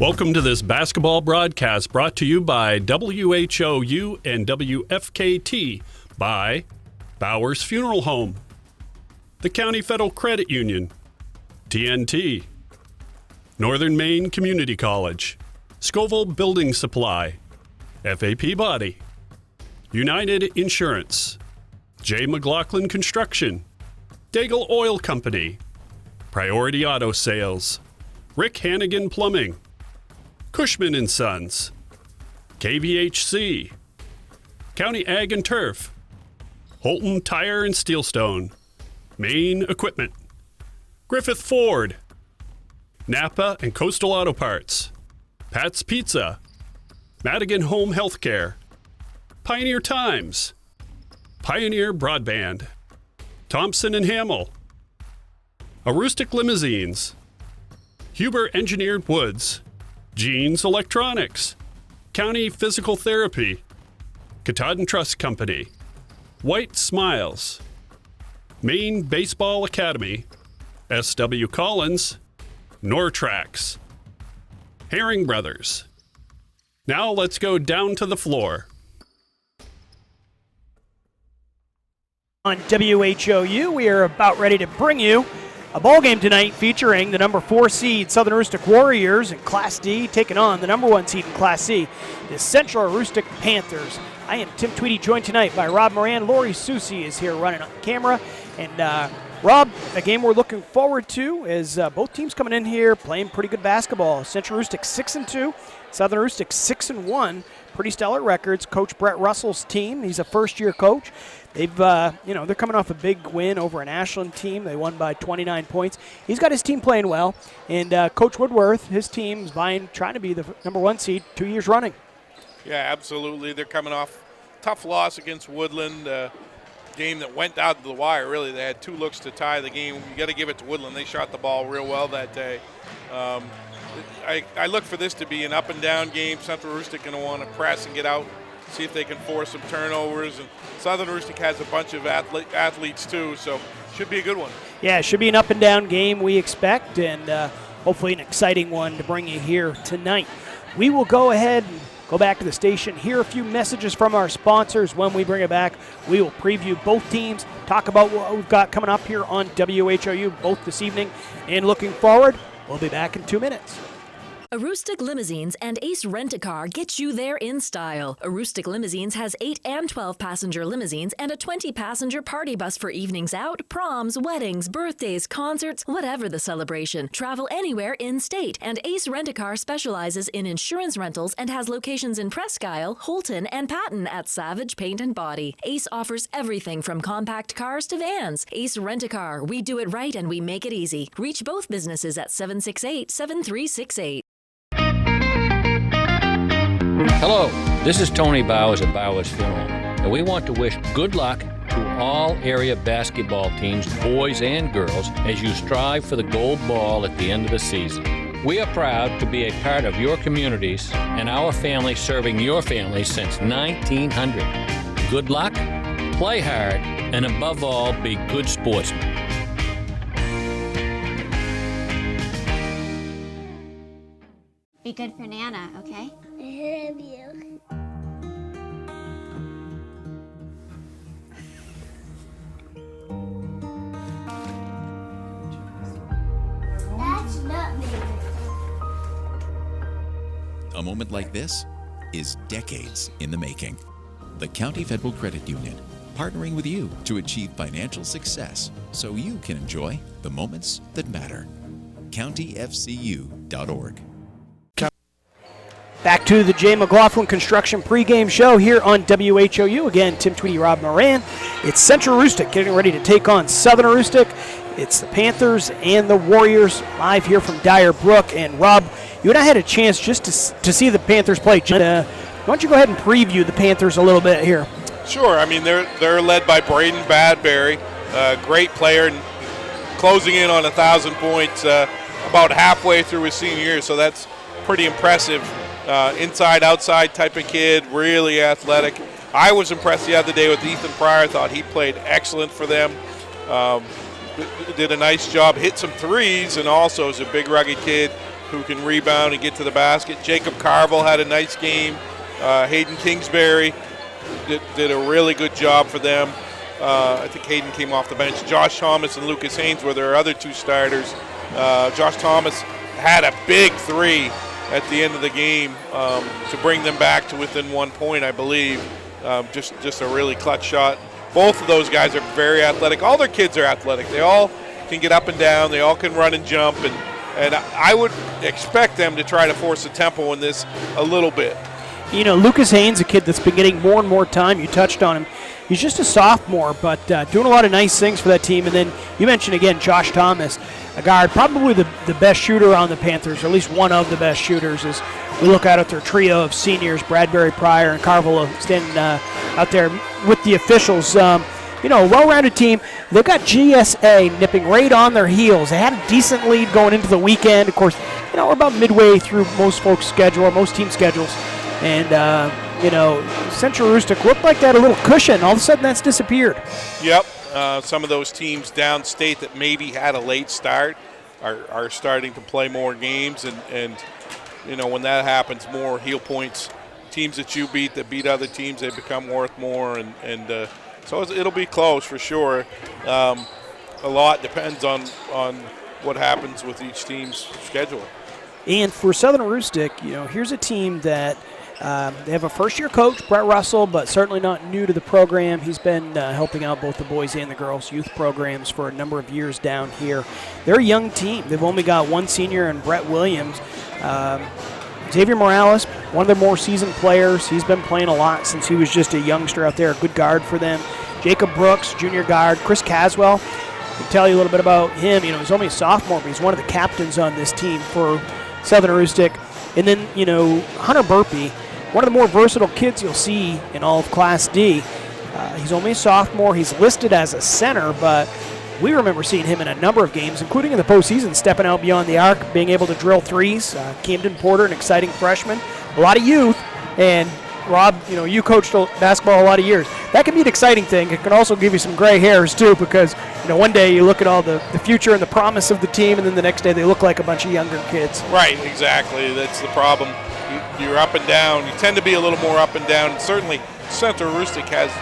Welcome to this basketball broadcast brought to you by WHOU and WFKT by Bowers Funeral Home, the County Federal Credit Union, TNT, Northern Maine Community College, Scoville Building Supply, FAP Body, United Insurance, J. McLaughlin Construction, Daigle Oil Company, Priority Auto Sales, Rick Hannigan Plumbing, Cushman & Sons, KVHC, County Ag and Turf, Holton Tire and Steelstone, Maine Equipment, Griffith Ford, Napa and Coastal Auto Parts, Pat's Pizza, Madigan Home Healthcare, Pioneer Times, Pioneer Broadband, Thompson and Hamill, Aroostook Limousines, Huber Engineered Woods, Jeans Electronics, County Physical Therapy, Katahdin Trust Company, White Smiles, Maine Baseball Academy, S.W. Collins, Nortrax, Herring Brothers. Now let's go down to the floor. On WHOU, we are about ready to bring you a ball game tonight featuring the number 4 seed Southern Aroostook Warriors in Class D taking on the number 1 seed in Class C, the Central Aroostook Panthers. I am Tim Tweedy, joined tonight by Rob Moran. Lori Susi is here running on camera. And Rob, a game we're looking forward to is both teams coming in here playing pretty good basketball. Central Aroostook 6-2, Southern Aroostook 6-1. Pretty stellar records. Coach Brett Russell's team, he's a first-year coach. They've, they're coming off a big win over an Ashland team. They won by 29 points. He's got his team playing well, and Coach Woodworth, his team's trying to be the number 1 seed 2 years running. Yeah, absolutely. They're coming off a tough loss against Woodland, game that went out to the wire. Really, they had 2 looks to tie the game. You got to give it to Woodland. They shot the ball real well that day. I look for this to be an up-and-down game. Central Aroostook going to want to press and get out, see if they can force some turnovers. And Southern Aroostook has a bunch of athletes too, so should be a good one. Yeah, it should be an up-and-down game, we expect, and hopefully an exciting one to bring you here tonight. We will go ahead and go back to the station, hear a few messages from our sponsors. When we bring it back, we will preview both teams, talk about what we've got coming up here on WHOU both this evening, and looking forward, we'll be back in 2 minutes. Aroostook Limousines and Ace Rent-A-Car get you there in style. Aroostook Limousines has 8 and 12-passenger limousines and a 20-passenger party bus for evenings out, proms, weddings, birthdays, concerts, whatever the celebration. Travel anywhere in-state. And Ace Rent-A-Car specializes in insurance rentals and has locations in Presque Isle, Holton, and Patton at Savage Paint and Body. Ace offers everything from compact cars to vans. Ace Rent-A-Car. We do it right and we make it easy. Reach both businesses at 768-7368. Hello, this is Tony Bowers at Bowers Funeral, and we want to wish good luck to all area basketball teams, boys and girls, as you strive for the gold ball at the end of the season. We are proud to be a part of your communities and our family serving your family since 1900. Good luck, play hard, and above all, be good sportsmen. Be good for Nana, okay? I love you. That's not me. A moment like this is decades in the making. The County Federal Credit Union, partnering with you to achieve financial success so you can enjoy the moments that matter. CountyFCU.org. Back to the J. McLaughlin Construction pregame show here on WHOU. Again, Tim Tweedy, Rob Moran. It's Central Aroostook getting ready to take on Southern Aroostook. It's the Panthers and the Warriors live here from Dyer Brook. And Rob, you and I had a chance just to see the Panthers play. Why don't you go ahead and preview the Panthers a little bit here? Sure. I mean, they're led by Braden Badbury, great player, and closing in on 1,000 points about halfway through his senior year. So that's pretty impressive. Inside, outside type of kid, really athletic. I was impressed the other day with Ethan Pryor. Thought he played excellent for them. Did a nice job, hit some threes, and also is a big rugged kid. who can rebound and get to the basket. Jacob Carville had a nice game. Hayden Kingsbury did a really good job for them. I think Hayden came off the bench. Josh Thomas and Lucas Haynes were their other two starters. Josh Thomas had a big three at the end of the game to bring them back to within 1 point, I believe. Just a really clutch shot. Both of those guys are very athletic. All their kids are athletic. They all can get up and down. They all can run and jump. And I would expect them to try to force the tempo in this a little bit. You know, Lucas Haynes, a kid that's been getting more and more time. You touched on him. He's just a sophomore, but doing a lot of nice things for that team. And then you mentioned, again, Josh Thomas, a guard, probably the best shooter on the Panthers, or at least one of the best shooters, as we look out at their trio of seniors, Bradbury, Pryor, and Carville standing out there with the officials. You know, a well-rounded team. They've got GSA nipping right on their heels. They had a decent lead going into the weekend. Of course, you know, we're about midway through most folks' schedule, or most team schedules. And, you know, Central Aroostook looked like that a little cushion. All of a sudden, that's disappeared. Yep. Some of those teams downstate that maybe had a late start are starting to play more games. And you know, when that happens, more heel points. Teams that you beat that beat other teams, they become worth more. And so it'll be close for sure. A lot depends on what happens with each team's schedule. And for Southern Aroostook, you know, here's a team that they have a first-year coach, Brett Russell, but certainly not new to the program. He's been helping out both the boys and the girls' youth programs for a number of years down here. They're a young team. They've only got one senior in Brett Williams. Xavier Morales, one of their more seasoned players. He's been playing a lot since he was just a youngster out there, a good guard for them. Jacob Brooks, junior guard. Chris Caswell, I can tell you a little bit about him. You know, he's only a sophomore, but he's one of the captains on this team for Southern Aroostook. And then, you know, Hunter Burpee, one of the more versatile kids you'll see in all of Class D. He's only a sophomore. He's listed as a center, but we remember seeing him in a number of games, including in the postseason, stepping out beyond the arc, being able to drill threes. Camden Porter, an exciting freshman. A lot of youth. And, Rob, you know, you coached basketball a lot of years. That can be an exciting thing. It can also give you some gray hairs, too, because, you know, one day you look at all the future and the promise of the team, and then the next day they look like a bunch of younger kids. Right, exactly. That's the problem. You're up and down. You tend to be a little more up and down. And certainly, Central Aroostook has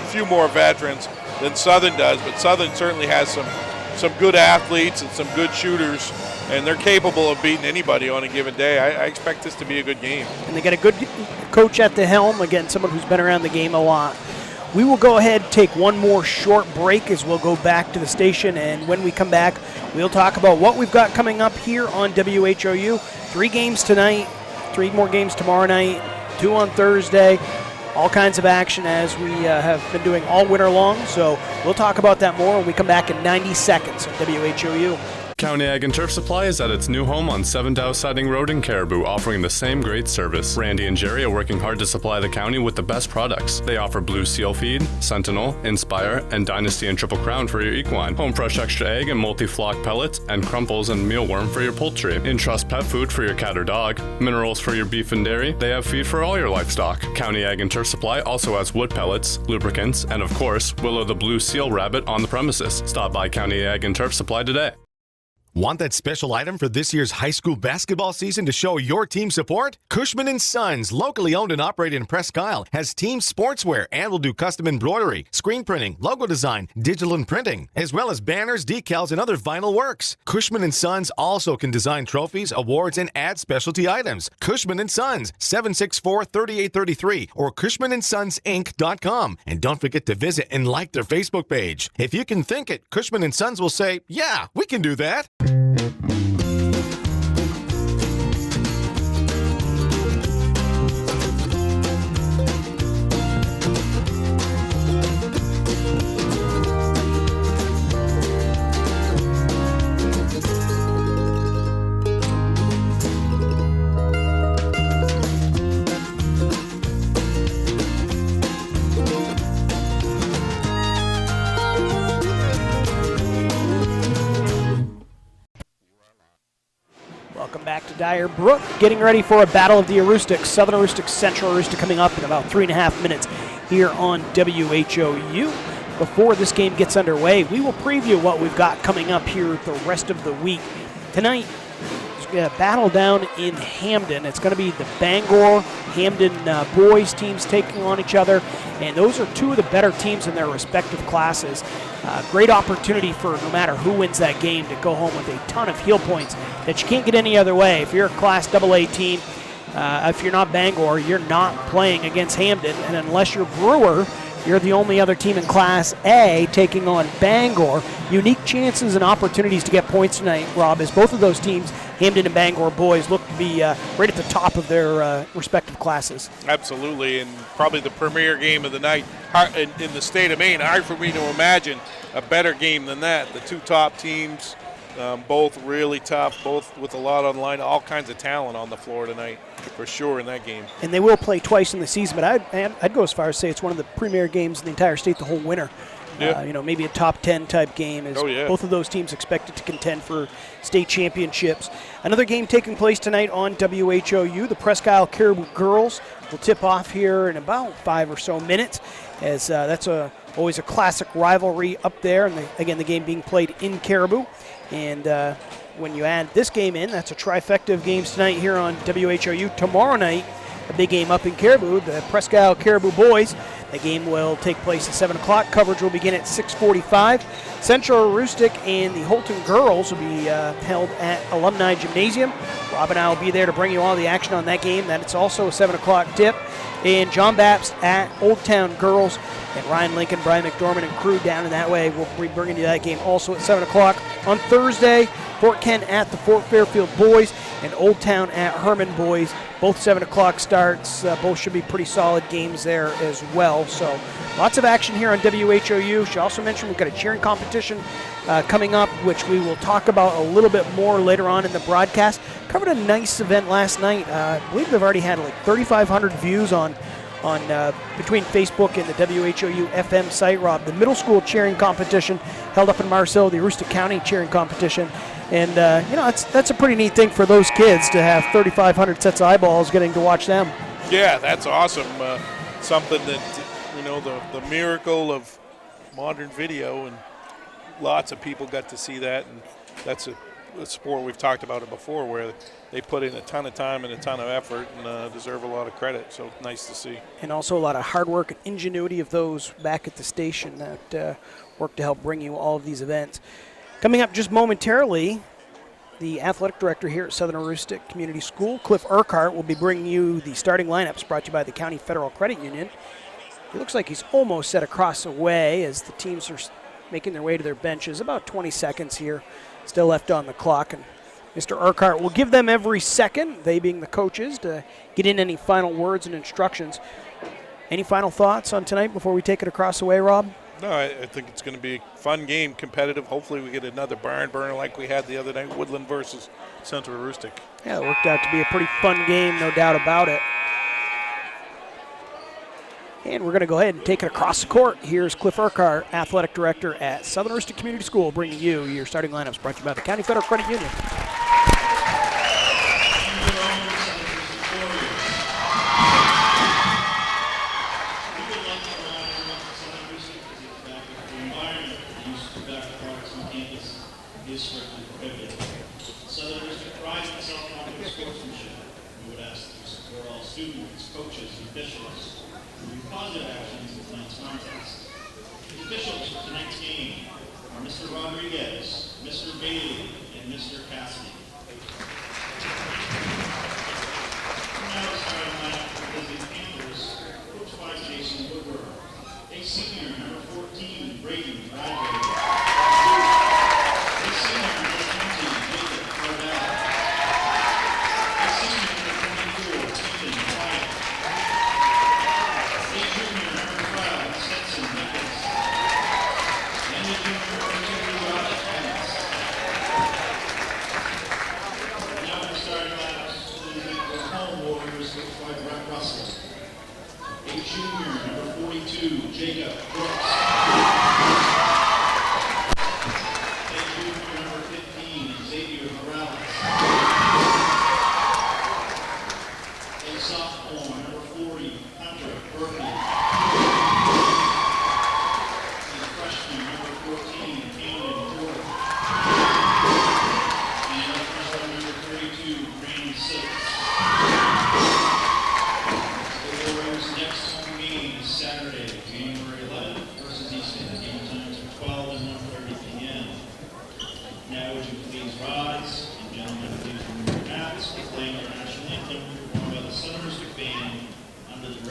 a few more veterans than Southern does, but Southern certainly has some good athletes and some good shooters, and they're capable of beating anybody on a given day. I expect this to be a good game. And they got a good coach at the helm, again, someone who's been around the game a lot. We will go ahead and take one more short break as we'll go back to the station, and when we come back, we'll talk about what we've got coming up here on WHOU. 3 games tonight, 3 more games tomorrow night, 2 on Thursday. All kinds of action as we have been doing all winter long, so we'll talk about that more when we come back in 90 seconds on WHOU. County Ag and Turf Supply is at its new home on 7 Dow Siding Road in Caribou, offering the same great service. Randy and Jerry are working hard to supply the county with the best products. They offer Blue Seal Feed, Sentinel, Inspire, and Dynasty and Triple Crown for your equine, Home Fresh Extra Egg and Multi-Flock Pellets, and Crumples and Mealworm for your poultry, Entrust Pet Food for your cat or dog, Minerals for your beef and dairy. They have feed for all your livestock. County Ag and Turf Supply also has wood pellets, lubricants, and of course, Willow the Blue Seal Rabbit on the premises. Stop by County Ag and Turf Supply today. Want that special item for this year's high school basketball season to show your team support? Cushman & Sons, locally owned and operated in Presque Isle, has team sportswear and will do custom embroidery, screen printing, logo design, digital and printing, as well as banners, decals, and other vinyl works. Cushman & Sons also can design trophies, awards, and add specialty items. Cushman & Sons, 764-3833 or CushmanandSonsInc.com. And don't forget to visit and like their Facebook page. If you can think it, Cushman & Sons will say, yeah, we can do that. Welcome back to Dyer Brook, getting ready for a battle of the Aroostook. Southern Aroostook, Central Aroostook coming up in about 3.5 minutes here on WHOU. Before this game gets underway, we will preview what we've got coming up here the rest of the week. Tonight, battle down in Hamden. It's going to be the Bangor Hamden boys teams taking on each other, and those are two of the better teams in their respective classes. Great opportunity for no matter who wins that game to go home with a ton of heel points that you can't get any other way. If you're a Class AA team, if you're not Bangor, you're not playing against Hamden, and unless you're Brewer, you're the only other team in Class A taking on Bangor. Unique chances and opportunities to get points tonight, Rob, as both of those teams, Hamden and Bangor boys, look to be right at the top of their respective classes. Absolutely, and probably the premier game of the night in the state of Maine. Hard for me to imagine a better game than that. The two top teams, both really tough, both with a lot on the line, all kinds of talent on the floor tonight, for sure, in that game. And they will play twice in the season, but I'd go as far as say it's one of the premier games in the entire state the whole winter. Yeah. Maybe a top 10 type game, as yeah. both of those teams expected to contend for state championships. Another game taking place tonight on WHOU. The Presque Isle Caribou girls will tip off here in about 5 or so minutes, as that's always a classic rivalry up there. And again, the game being played in Caribou. And when you add this game in, that's a trifecta of games tonight here on WHOU. Tomorrow night, a big game up in Caribou, the Presque Isle Caribou boys. The game will take place at 7 o'clock. Coverage will begin at 6:45. Central Aroostook and the Holton girls will be held at Alumni Gymnasium. Rob and I will be there to bring you all the action on that game. That's also a 7 o'clock tip. And John Baptist at Old Town girls. And Ryan Lincoln, Brian McDormand, and crew down in that way. We'll be bringing you that game also at 7 o'clock. On Thursday, Fort Kent at the Fort Fairfield boys and Old Town at Herman boys. Both 7 o'clock starts. Both should be pretty solid games there as well. So lots of action here on WHOU. Should also mention we've got a cheering competition coming up, which we will talk about a little bit more later on in the broadcast. Covered a nice event last night. I believe they've already had like 3,500 views on between Facebook and the WHOU FM site, Rob. The middle school cheering competition held up in Marceau, the Aroostook County cheering competition. And, that's a pretty neat thing for those kids to have 3,500 sets of eyeballs getting to watch them. Yeah, that's awesome. Something that, the miracle of modern video, and lots of people got to see that. And that's a sport, we've talked about it before, where they put in a ton of time and a ton of effort and deserve a lot of credit. So nice to see. And also a lot of hard work and ingenuity of those back at the station that work to help bring you all of these events. Coming up just momentarily, the athletic director here at Southern Aroostook Community School, Cliff Urquhart, will be bringing you the starting lineups brought to you by the County Federal Credit Union. It looks like he's almost set across the way as the teams are making their way to their benches. About 20 seconds here still left on the clock. And Mr. Urquhart will give them every second, they being the coaches, to get in any final words and instructions. Any final thoughts on tonight before we take it across the way, Rob? No, I think it's going to be a fun game, competitive. Hopefully we get another barn burner like we had the other night, Woodland versus Central Aroostook. Yeah, it worked out to be a pretty fun game, no doubt about it. And we're going to go ahead and take it across the court. Here's Cliff Urquhart, athletic director at Southern Aroostook Community School, bringing you your starting lineups brought to you by the County Federal Credit Union.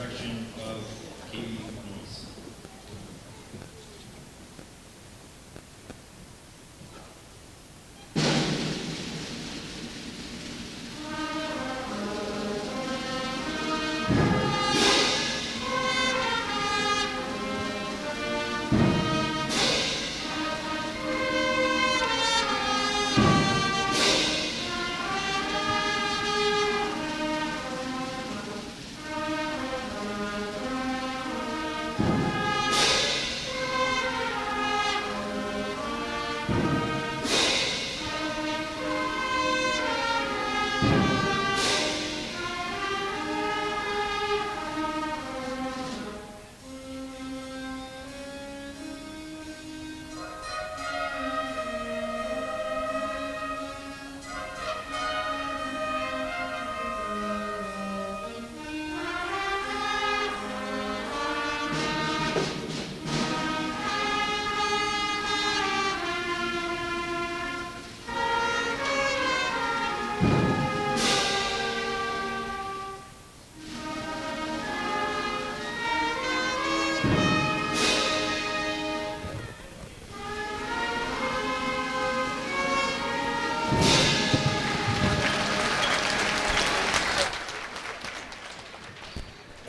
direction of Katie Noise.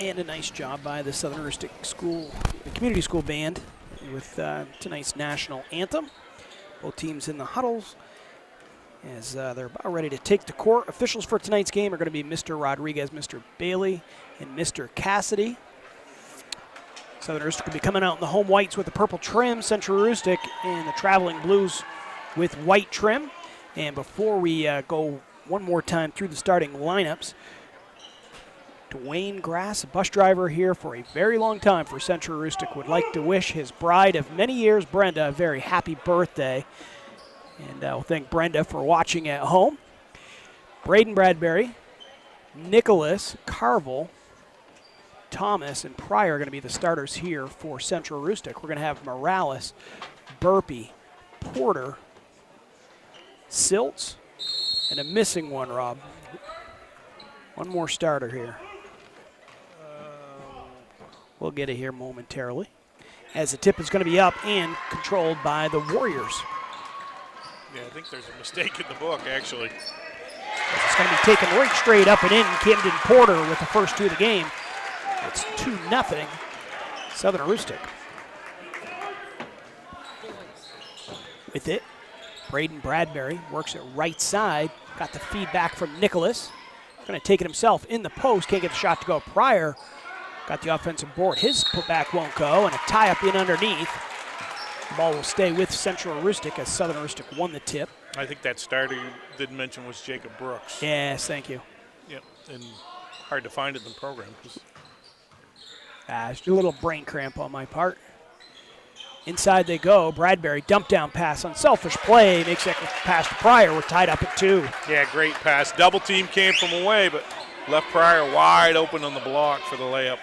And a nice job by the Southern Heuristic School, the community school band with tonight's national anthem. Both teams in the huddles as they're about ready to take the court. Officials for tonight's game are going to be Mr. Rodriguez, Mr. Bailey, and Mr. Cassidy. Southern Heuristic will be coming out in the home whites with the purple trim, Central Heuristic in the traveling blues with white trim. And before we go one more time through the starting lineups, Dwayne Grass, a bus driver here for a very long time for Central Heuristic, would like to wish his bride of many years, Brenda, a very happy birthday. And we'll thank Brenda for watching at home. Braden Bradbury, Nicholas, Carville, Thomas, and Pryor are going to be the starters here for Central Heuristic. We're going to have Morales, Burpee, Porter, Siltz, and a missing one, Rob. One more starter here. We'll get it here momentarily, as the tip is going to be up and controlled by the Warriors. Yeah, I think there's a mistake in the book, actually. It's going to be taken right straight up and in. Camden Porter with the first two of the game. It's 2-0 Southern Heuristic. With it, Braden Bradbury works it right side. Got the feedback from Nicholas. Going to take it himself in the post. Can't get the shot to go. Pryor got the offensive board. His putback won't go, and a tie-up in underneath. The ball will stay with Central Heuristic as Southern Heuristic won the tip. I think that starter you didn't mention was Jacob Brooks. Yes, thank you. Yep, and hard to find it in the program. Just a little brain cramp on my part. Inside they go. Bradbury, dump down pass, unselfish play, makes that pass to Pryor. We're tied up at 2. Yeah, great pass. Double team came from away, but left Pryor wide open on the block for the layup.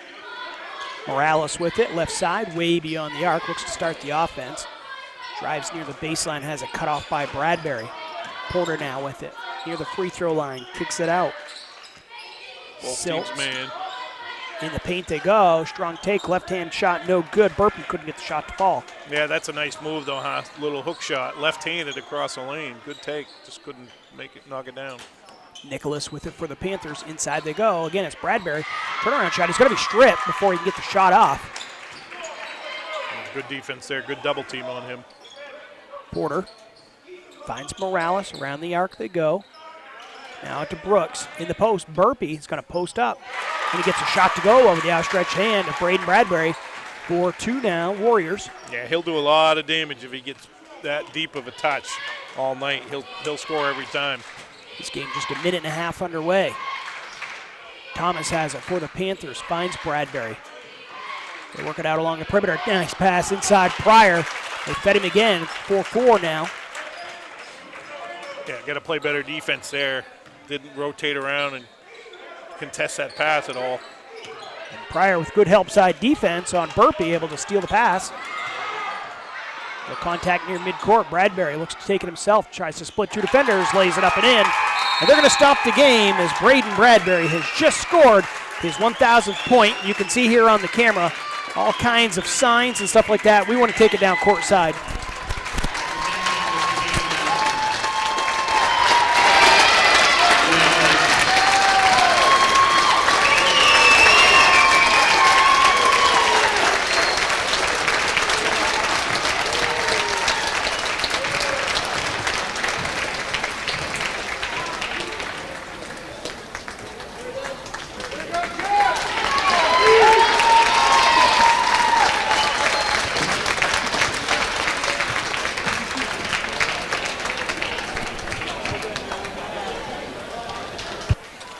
Morales with it, left side, way beyond the arc, looks to start the offense. Drives near the baseline, has it cut off by Bradbury. Porter now with it, near the free throw line, kicks it out. Both teams, man. In the paint they go, strong take, left-hand shot, no good. Burpee couldn't get the shot to fall. Yeah, that's a nice move though, huh? Little hook shot, left-handed across the lane. Good take, just couldn't make it, knock it down. Nicholas with it for the Panthers. Inside they go. Again, it's Bradbury. Turnaround shot. He's going to be stripped before he can get the shot off. Good defense there. Good double team on him. Porter finds Morales. Around the arc they go. Now to Brooks. In the post, Burpee is going to post up. And he gets a shot to go over the outstretched hand of Braden Bradbury for 2 now, Warriors. Yeah, he'll do a lot of damage if he gets that deep of a touch all night. He'll score every time. This game just a minute and a half underway. Thomas has it for the Panthers, finds Bradbury. They work it out along the perimeter. Nice pass inside Pryor. They fed him again. It's 4-4 now. Yeah, got to play better defense there. Didn't rotate around and contest that pass at all. And Pryor with good help side defense on Burpee, able to steal the pass. No contact near midcourt. Bradbury looks to take it himself, tries to split 2 defenders, lays it up and in. And they're going to stop the game as Braden Bradbury has just scored his 1,000th point. You can see here on the camera all kinds of signs and stuff like that. We want to take it down courtside.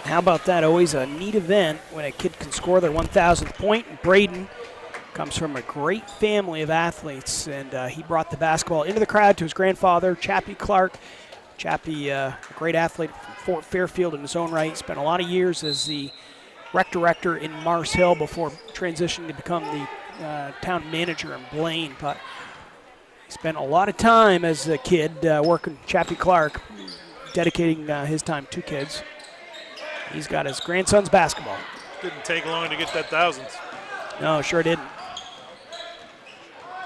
How about that? Always a neat event when a kid can score their 1,000th point. Braden comes from a great family of athletes, and he brought the basketball into the crowd to his grandfather, Chappie Clark. Chappie, a great athlete from Fort Fairfield in his own right. Spent a lot of years as the rec director in Mars Hill before transitioning to become the town manager in Blaine. But he spent a lot of time as a kid working Chappie Clark, dedicating his time to kids. He's got his grandson's basketball. Didn't take long to get that 1,000th. No, sure didn't.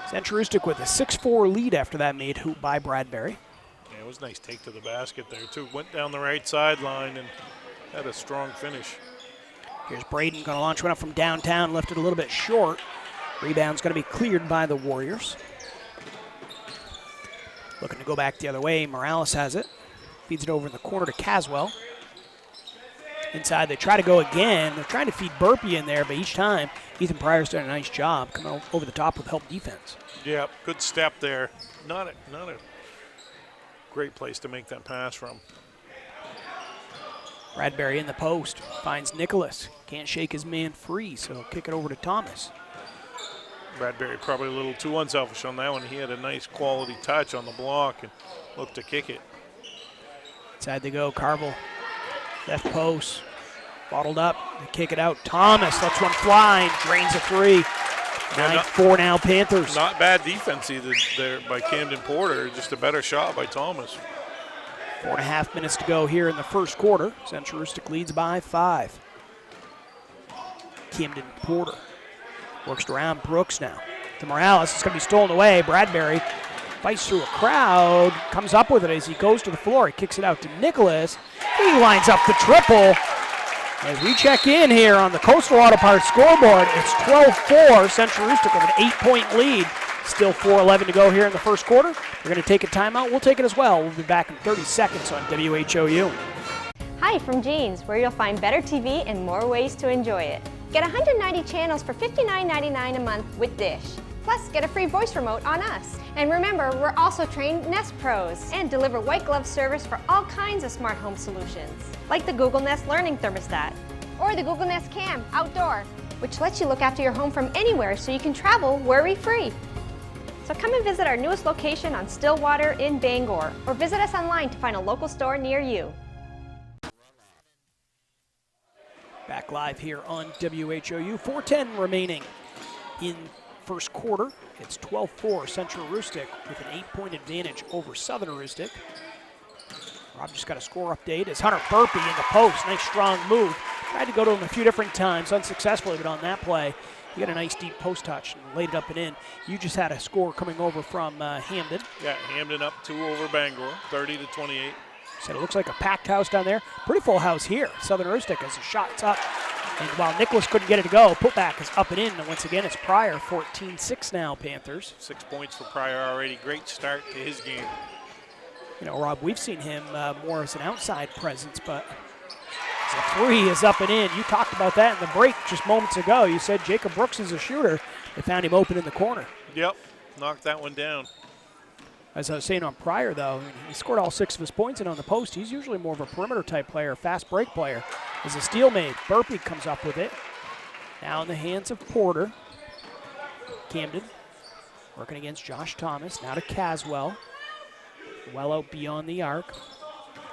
Centralistic with a 6-4 lead after that made hoop by Bradbury. Yeah, it was a nice take to the basket there, too. Went down the right sideline and had a strong finish. Here's Braden going to launch one up from downtown, lifted a little bit short. Rebound's going to be cleared by the Warriors. Looking to go back the other way. Morales has it. Feeds it over in the corner to Caswell. Inside, they try to go again. They're trying to feed Burpee in there, but each time, Ethan Pryor's done a nice job coming over the top with help defense. Yeah, good step there. Not a great place to make that pass from. Bradbury in the post, finds Nicholas. Can't shake his man free, so he'll kick it over to Thomas. Bradbury probably a little too unselfish on that one. He had a nice quality touch on the block and looked to kick it. Inside they go, Carvel. Left post, bottled up, they kick it out. Thomas lets one fly, drains a three. 9-4 now Panthers. Not bad defense either there by Camden Porter, just a better shot by Thomas. 4.5 minutes to go here in the first quarter. Central Rustic leads by 5. Camden Porter works around Brooks now. To Morales, it's going to be stolen away. Bradbury fights through a crowd, comes up with it as he goes to the floor. He kicks it out to Nicholas. He lines up the triple. As we check in here on the Coastal Auto Parts scoreboard, it's 12-4, Central Rustic with an 8-point lead. Still 4:11 to go here in the first quarter. We're going to take a timeout. We'll take it as well. We'll be back in 30 seconds on WHOU. Hi from Jeans, where you'll find better TV and more ways to enjoy it. Get 190 channels for $59.99 a month with Dish. Plus, get a free voice remote on us. And remember, we're also trained Nest Pros and deliver white glove service for all kinds of smart home solutions, like the Google Nest Learning Thermostat or the Google Nest Cam Outdoor, which lets you look after your home from anywhere so you can travel worry-free. So come and visit our newest location on Stillwater in Bangor, or visit us online to find a local store near you. Back live here on WHOU. 4:10 remaining in first quarter. It's 12-4 Central Rustic with an 8-point advantage over Southern Rustic. Rob just got a score update as Hunter Burpee in the post. Nice strong move. Tried to go to him a few different times unsuccessfully, but on that play, he got a nice deep post touch and laid it up and in. You just had a score coming over from Hamden. Yeah, Hamden up 2 over Bangor, 30-28. Said it looks like a packed house down there. Pretty full house here. Southern Rustic as the shot's up. And while Nicholas couldn't get it to go, putback is up and in. And once again, it's Pryor, 14-6 now, Panthers. 6 points for Pryor already. Great start to his game. You know, Rob, we've seen him more as an outside presence, but the three is up and in. You talked about that in the break just moments ago. You said Jacob Brooks is a shooter. They found him open in the corner. Yep, knocked that one down. As I was saying on Pryor, though, he scored all 6 of his points, and on the post, he's usually more of a perimeter-type player, fast break player. As a steal made, Burpee comes up with it. Now in the hands of Porter. Camden working against Josh Thomas. Now to Caswell. Well out beyond the arc.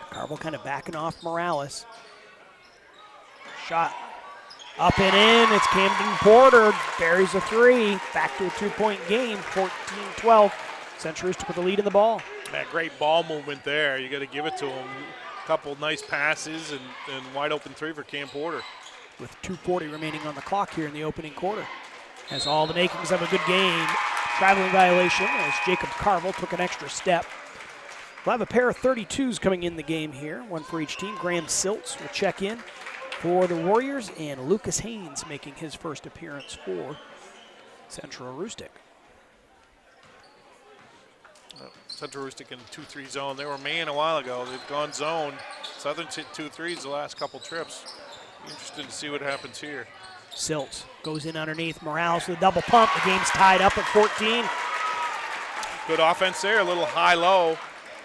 Carvel kind of backing off Morales. Shot up and in. It's Camden Porter. Buries a 3. Back to a 2-point game, 14-12. Central Rustic with the lead in the ball. That great ball movement there. You got to give it to him. A couple nice passes and wide open 3 for Cam Porter. with 2:40 remaining on the clock here in the opening quarter. Has all the makings of a good game. Traveling violation as Jacob Carville took an extra step. We'll have a pair of 32s coming in the game here, one for each team. Graham Siltz will check in for the Warriors, and Lucas Haynes making his first appearance for Central Aroostook. Central Aroostook in 2-3 zone. They were man a while ago. They've gone zone. Southern's hit 2-3s the last couple trips. Interested to see what happens here. Siltz goes in underneath. Morales with a double pump. The game's tied up at 14. Good offense there, a little high-low.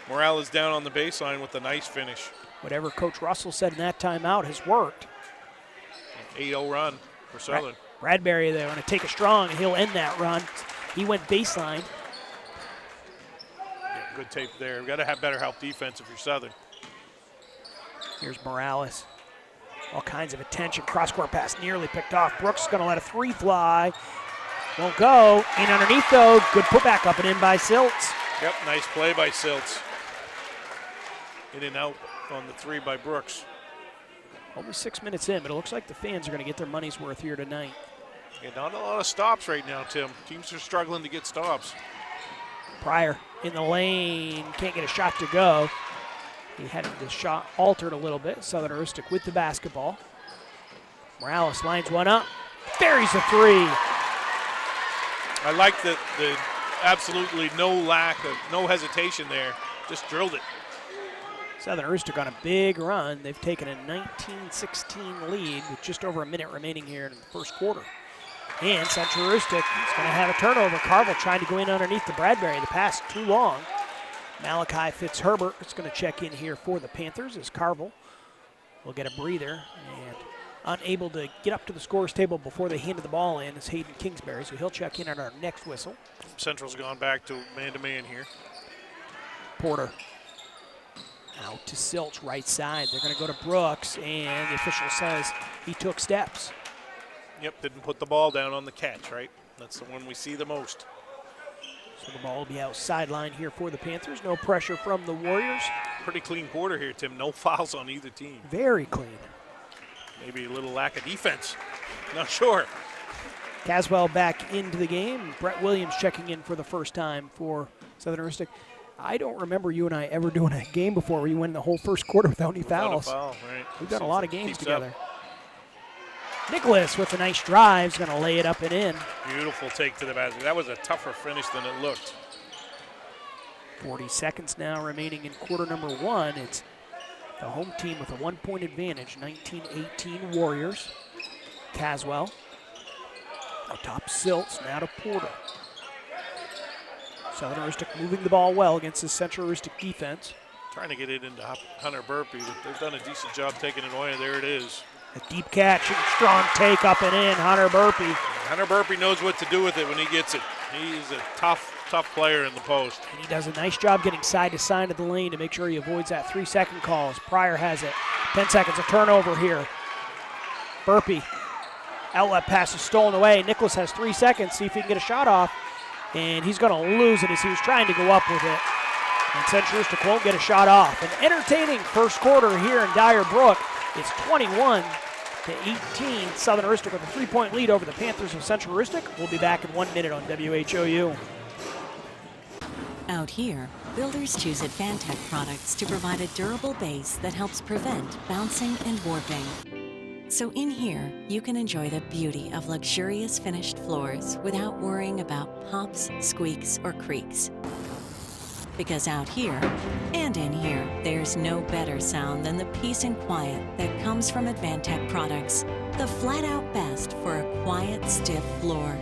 Morales down on the baseline with a nice finish. Whatever Coach Russell said in that timeout has worked. 8-0 run for Southern. Bradbury, they're going to take a strong, and he'll end that run. He went baseline. Yeah, good tape there. We've got to have better help defense if you're Southern. Here's Morales. All kinds of attention. Cross-court pass nearly picked off. Brooks is going to let a three fly. Won't go. In underneath, though. Good putback up and in by Siltz. Yep, nice play by Siltz. In and out on the three by Brooks. Only 6 minutes in, but it looks like the fans are going to get their money's worth here tonight. Yeah, not a lot of stops right now, Tim. Teams are struggling to get stops. Pryor in the lane. Can't get a shot to go. He had the shot altered a little bit. Southern Aroostook with the basketball. Morales lines one up. Buries a three. I like the absolutely no hesitation there. Just drilled it. Southern Aroostook on a big run. They've taken a 19-16 lead with just over a minute remaining here in the first quarter. And Central Aroostook is going to have a turnover. Carville trying to go in underneath the Bradbury. The pass too long. Malachi Fitzherbert is going to check in here for the Panthers as Carville will get a breather. And unable to get up to the scorer's table before they handed the ball in is Hayden Kingsbury, so he'll check in on our next whistle. Central's gone back to man-to-man here. Porter out to Siltz, right side. They're going to go to Brooks, and the official says he took steps. Yep, didn't put the ball down on the catch, right? That's the one we see the most. So the ball will be out sideline here for the Panthers. No pressure from the Warriors. Pretty clean quarter here, Tim. No fouls on either team. Very clean. Maybe a little lack of defense. Not sure. Caswell back into the game. Brett Williams checking in for the first time for Southern Aroostook. I don't remember you and I ever doing a game before where you went the whole first quarter without any fouls. Without a foul, right. We've done a lot of games together. Nicholas with a nice drive is going to lay it up and in. Beautiful take to the basket. That was a tougher finish than it looked. 40 seconds now remaining in quarter number one. It's the home team with a 1-point advantage, 19-18 Warriors. Caswell atop Siltz, now to Porter. Southern Aroostook moving the ball well against the Central Aroostook defense. Trying to get it into Hunter Burpee. They've done a decent job taking it away. There it is. A deep catch, strong take up and in, Hunter Burpee. Hunter Burpee knows what to do with it when he gets it. He's a tough player in the post. And he does a nice job getting side to side of the lane to make sure he avoids that 3-second call as Pryor has it. 10 seconds, a turnover here. Burpee, outlet pass is stolen away. Nicholas has 3 seconds, see if he can get a shot off. And he's going to lose it as he was trying to go up with it. And Central Aroostook won't get a shot off. An entertaining first quarter here in Dyer Brook. It's 21-18. Southern Aroostook with a 3-point lead over the Panthers of Central Aroostook. We'll be back in 1 minute on WHOU. Out here, builders choose Advantech products to provide a durable base that helps prevent bouncing and warping. So in here, you can enjoy the beauty of luxurious finished floors without worrying about pops, squeaks, or creaks. Because out here, and in here, there's no better sound than the peace and quiet that comes from Advantech products. The flat-out best for a quiet, stiff floor.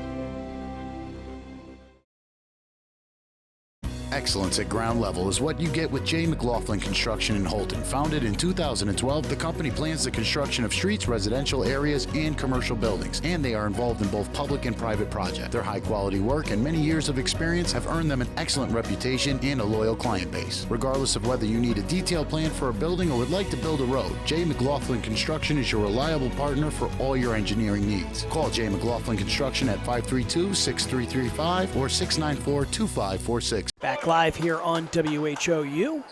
Excellence at ground level is what you get with J. McLaughlin Construction in Holton. Founded in 2012, the company plans the construction of streets, residential areas, and commercial buildings, and they are involved in both public and private projects. Their high-quality work and many years of experience have earned them an excellent reputation and a loyal client base. Regardless of whether you need a detailed plan for a building or would like to build a road, J. McLaughlin Construction is your reliable partner for all your engineering needs. Call J. McLaughlin Construction at 532-6335 or 694-2546. Back live here on WHOU.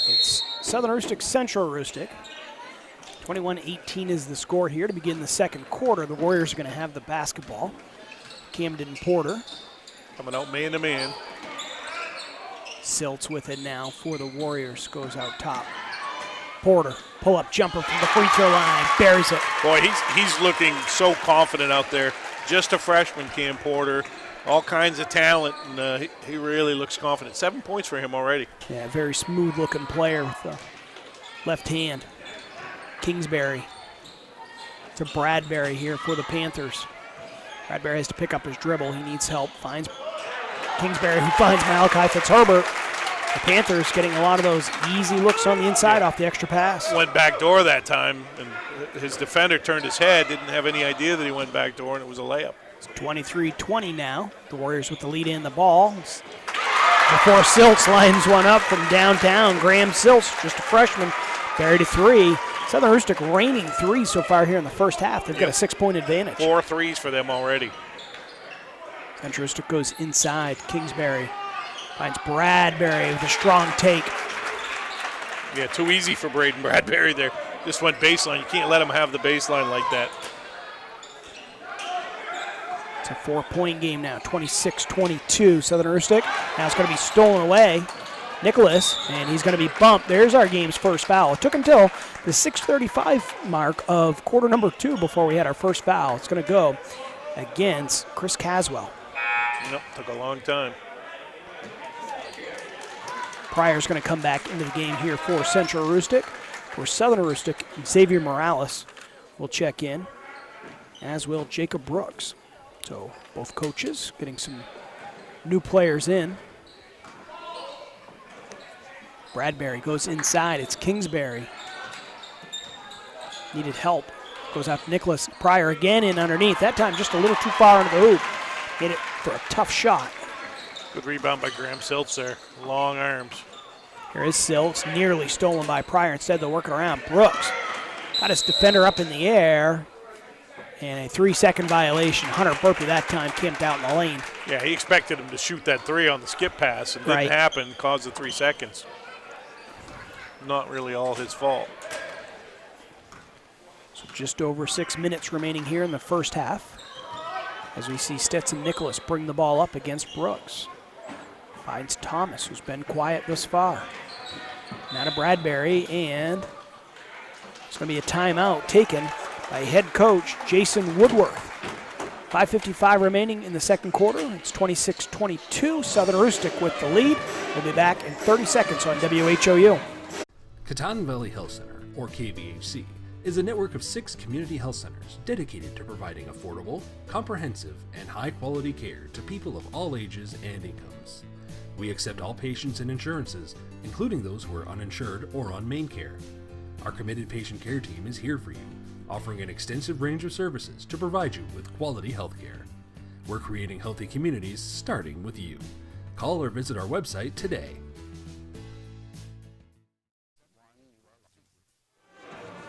It's Southern Aroostook, Central Aroostook. 21-18 is the score here to begin the second quarter. The Warriors are going to have the basketball. Camden Porter. Coming out man to man. Silts with it now for the Warriors. Goes out top. Porter, pull-up jumper from the free throw line. Buries it. Boy, he's looking so confident out there. Just a freshman, Cam Porter. All kinds of talent, and he really looks confident. 7 points for him already. Yeah, very smooth-looking player with the left hand. Kingsbury to Bradbury here for the Panthers. Bradbury has to pick up his dribble. He needs help. Finds Kingsbury, who finds Malachi Fitzherbert. The Panthers getting a lot of those easy looks on the inside off the extra pass. Went back door that time, and his defender turned his head, didn't have any idea that he went back door, and it was a layup. It's 23-20 now. The Warriors with the lead in the ball. Before Silts lines one up from downtown. Graham Silts, just a freshman, buried a three. Southern Rustic reigning three so far here in the first half. They've got a 6-point advantage. 4 threes for them already. Southern Rustic goes inside. Kingsbury finds Bradbury with a strong take. Yeah, too easy for Braden Bradbury there. Just went baseline. You can't let him have the baseline like that. It's a 4-point game now, 26-22. Southern Rustic. Now it's going to be stolen away. Nicholas, and he's going to be bumped. There's our game's first foul. It took until the 6:35 mark of quarter number 2 before we had our first foul. It's going to go against Chris Caswell. Nope, took a long time. Pryor's going to come back into the game here for Central Rustic. For Southern Rustic, Xavier Morales will check in, as will Jacob Brooks. So both coaches getting some new players in. Bradbury goes inside. It's Kingsbury. Needed help. Goes out to Nicholas. Pryor again in underneath. That time just a little too far into the hoop. Hit it for a tough shot. Good rebound by Graham Silts there. Long arms. Here is Silts. Nearly stolen by Pryor. Instead they'll work it around. Brooks got his defender up in the air. And a 3-second violation. Hunter Burpee that time camped out in the lane. Yeah, he expected him to shoot that three on the skip pass. It didn't happen. Caused the 3 seconds. Not really all his fault. So just over 6 minutes remaining here in the first half. As we see Stetson Nicholas bring the ball up against Brooks. Finds Thomas, who's been quiet thus far. Now to Bradbury, and it's going to be a timeout taken by head coach Jason Woodworth. 5:55 remaining in the second quarter. It's 26-22. Southern Rustic with the lead. We'll be back in 30 seconds on WHOU. Katahdin Valley Health Center, or KVHC, is a network of 6 community health centers dedicated to providing affordable, comprehensive, and high-quality care to people of all ages and incomes. We accept all patients and insurances, including those who are uninsured or on Maine care. Our committed patient care team is here for you, offering an extensive range of services to provide you with quality health care. We're creating healthy communities starting with you. Call or visit our website today.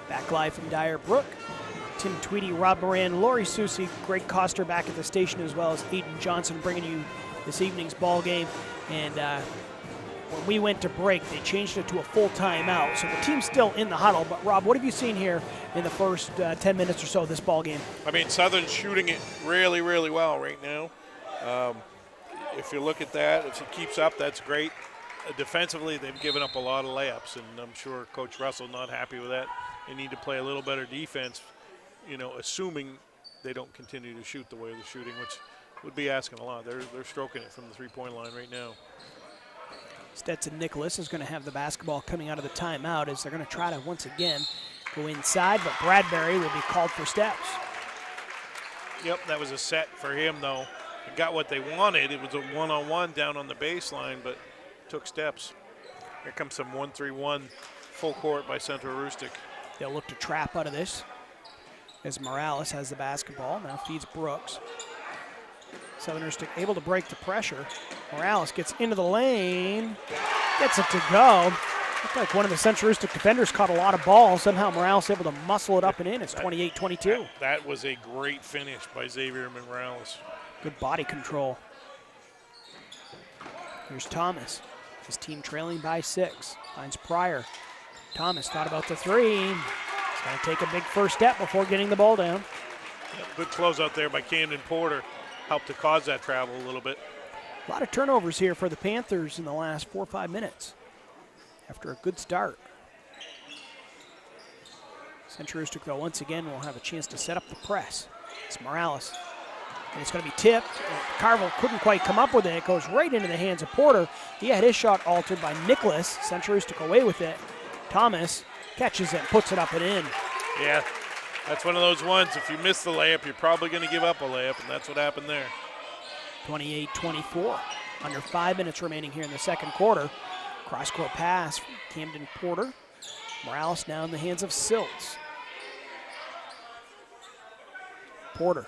Back live from Dyer Brook. Tim Tweedy, Rob Moran, Lori Susi, Greg Coster back at the station, as well as Aiden Johnson bringing you this evening's ball game. And when we went to break, they changed it to a full timeout. So the team's still in the huddle. But Rob, what have you seen here in the first 10 minutes or so of this ball game? I mean, Southern's shooting it really, really well right now. If you look at that, if it keeps up, that's great. Defensively, they've given up a lot of layups, and I'm sure Coach Russell not happy with that. They need to play a little better defense, you know, assuming they don't continue to shoot the way they're shooting, which would be asking a lot. They're stroking it from the three-point line right now. Stetson Nicholas is going to have the basketball coming out of the timeout as they're going to try to once again go inside, but Bradbury will be called for steps. Yep, that was a set for him, though. He got what they wanted. It was a one-on-one down on the baseline, but took steps. Here comes some 1-3-1 full court by Central Rustic. They'll look to trap out of this as Morales has the basketball, now feeds Brooks. Southern Rustic able to break the pressure. Morales gets into the lane, gets it to go. Looked like one of the Central Rustic defenders caught a lot of balls. Somehow Morales able to muscle it up and in. It's 28-22. That was a great finish by Xavier Morales. Good body control. Here's Thomas. His team trailing by 6. Finds Pryor. Thomas thought about the three. He's Going to take a big first step before getting the ball down. Good close out there by Camden Porter. Helped to cause that travel a little bit. A lot of turnovers here for the Panthers in the last 4 or 5 minutes after a good start. Central Aroostook, though, once again will have a chance to set up the press. It's Morales. And it's going to be tipped. Carville couldn't quite come up with it. It goes right into the hands of Porter. He had his shot altered by Nicholas. Central Aroostook away with it. Thomas catches it, puts it up and in. Yeah, that's one of those ones. If you miss the layup, you're probably going to give up a layup, and that's what happened there. 28-24. Under 5 minutes remaining here in the second quarter. Cross-court pass from Camden Porter. Morales now in the hands of Silts. Porter.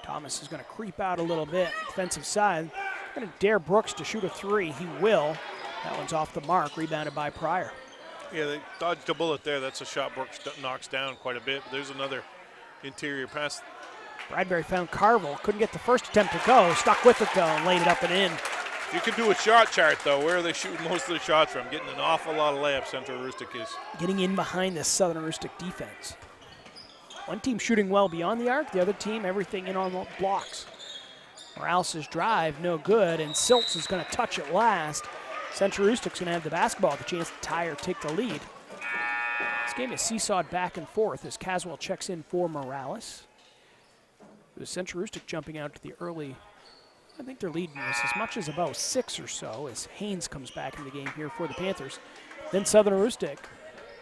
Thomas is going to creep out a little bit. Defensive side. Going to dare Brooks to shoot a three. He will. That one's off the mark. Rebounded by Pryor. Yeah, they dodged a bullet there. That's a shot Brooks knocks down quite a bit. But there's another interior pass. Bradbury found Carville. Couldn't get the first attempt to go. Stuck with it, though, and laid it up and in. You can do a shot chart, though. Where are they shooting most of the shots from? Getting an awful lot of layups, Central Aroostook is. Getting in behind this Southern Aroostook defense. One team shooting well beyond the arc. The other team, everything in on the blocks. Morales' drive, no good, and Silts is going to touch it last. Central Aroostook's going to have the basketball, the chance to tie or take the lead. This game is seesawed back and forth as Caswell checks in for Morales. It was Central Aroostook jumping out to the early. I think they're leading this as much as about 6 or so as Haynes comes back in the game here for the Panthers. Then Southern Aroostook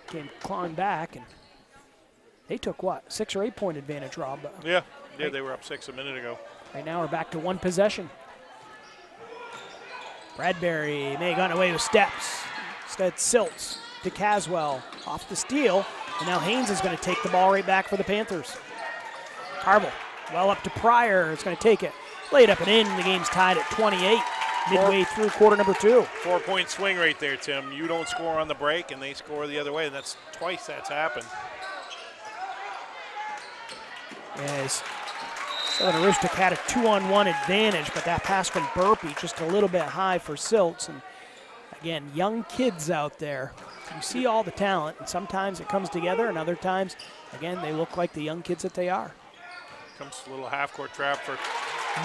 came clawing back, and they took, what, 6 or 8 point advantage, Rob? Yeah, they were up 6 a minute ago. Right now we're back to one possession. Bradbury may have gone away with steps. Instead, Silts to Caswell. Off the steal, and now Haynes is going to take the ball right back for the Panthers. Carville, well up to Pryor. It's going to take it. Laid up and in. The game's tied at 28, midway through quarter number 2. 4 point swing right there, Tim. You don't score on the break, and they score the other way, and that's twice that's happened. Yes. Southern Aroostook had a 2-on-1 advantage, but that pass from Burpee just a little bit high for Silts. And again, young kids out there. You see all the talent, and sometimes it comes together, and other times, again, they look like the young kids that they are. Comes a little half-court trap for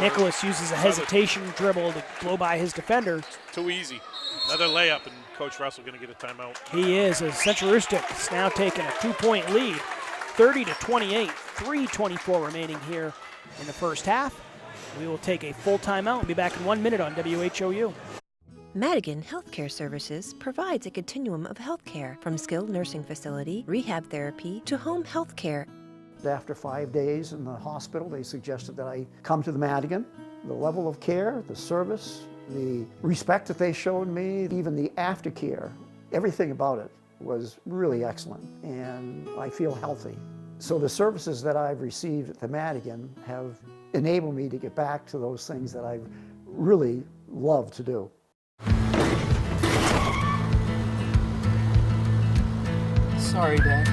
Nicholas uses a hesitation dribble to blow by his defender. Too easy. Another layup, and Coach Russell going to get a timeout. He is, as Central Aroostook is now taking a 2-point lead, 30-28, 3:24 remaining here in the first half. We will take a full timeout and be back in 1 minute on WHOU. Madigan Healthcare Services provides a continuum of healthcare from skilled nursing facility, rehab therapy, to home healthcare. After 5 days in the hospital, they suggested that I come to the Madigan. The level of care, the service, the respect that they showed me, even the aftercare, everything about it was really excellent, and I feel healthy. So the services that I've received at the Madigan have enabled me to get back to those things that I really love to do. Sorry, Dad.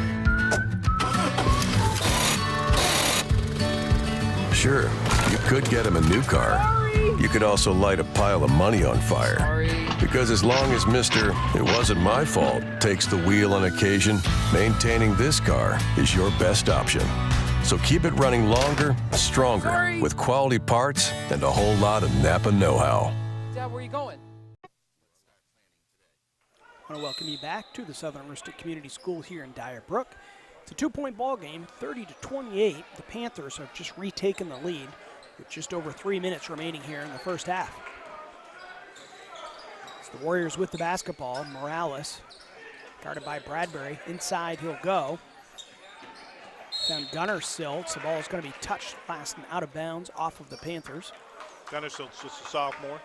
Sure, you could get him a new car. Sorry. You could also light a pile of money on fire. Sorry. Because as long as Mr. It wasn't my fault takes the wheel on occasion, maintaining this car is your best option. So keep it running longer, stronger, with quality parts and a whole lot of Napa know-how. Dad, where are you going? I want to welcome you back to the Southern Aroostook Community School here in Dyer Brook. It's a 2-point ball game, 30-28. The Panthers have just retaken the lead with just over 3 minutes remaining here in the first half. It's the Warriors with the basketball. Morales, guarded by Bradbury. Inside he'll go. Found Gunnar Silts. The ball is going to be touched last and out of bounds off of the Panthers. Gunnar Silts, just a sophomore.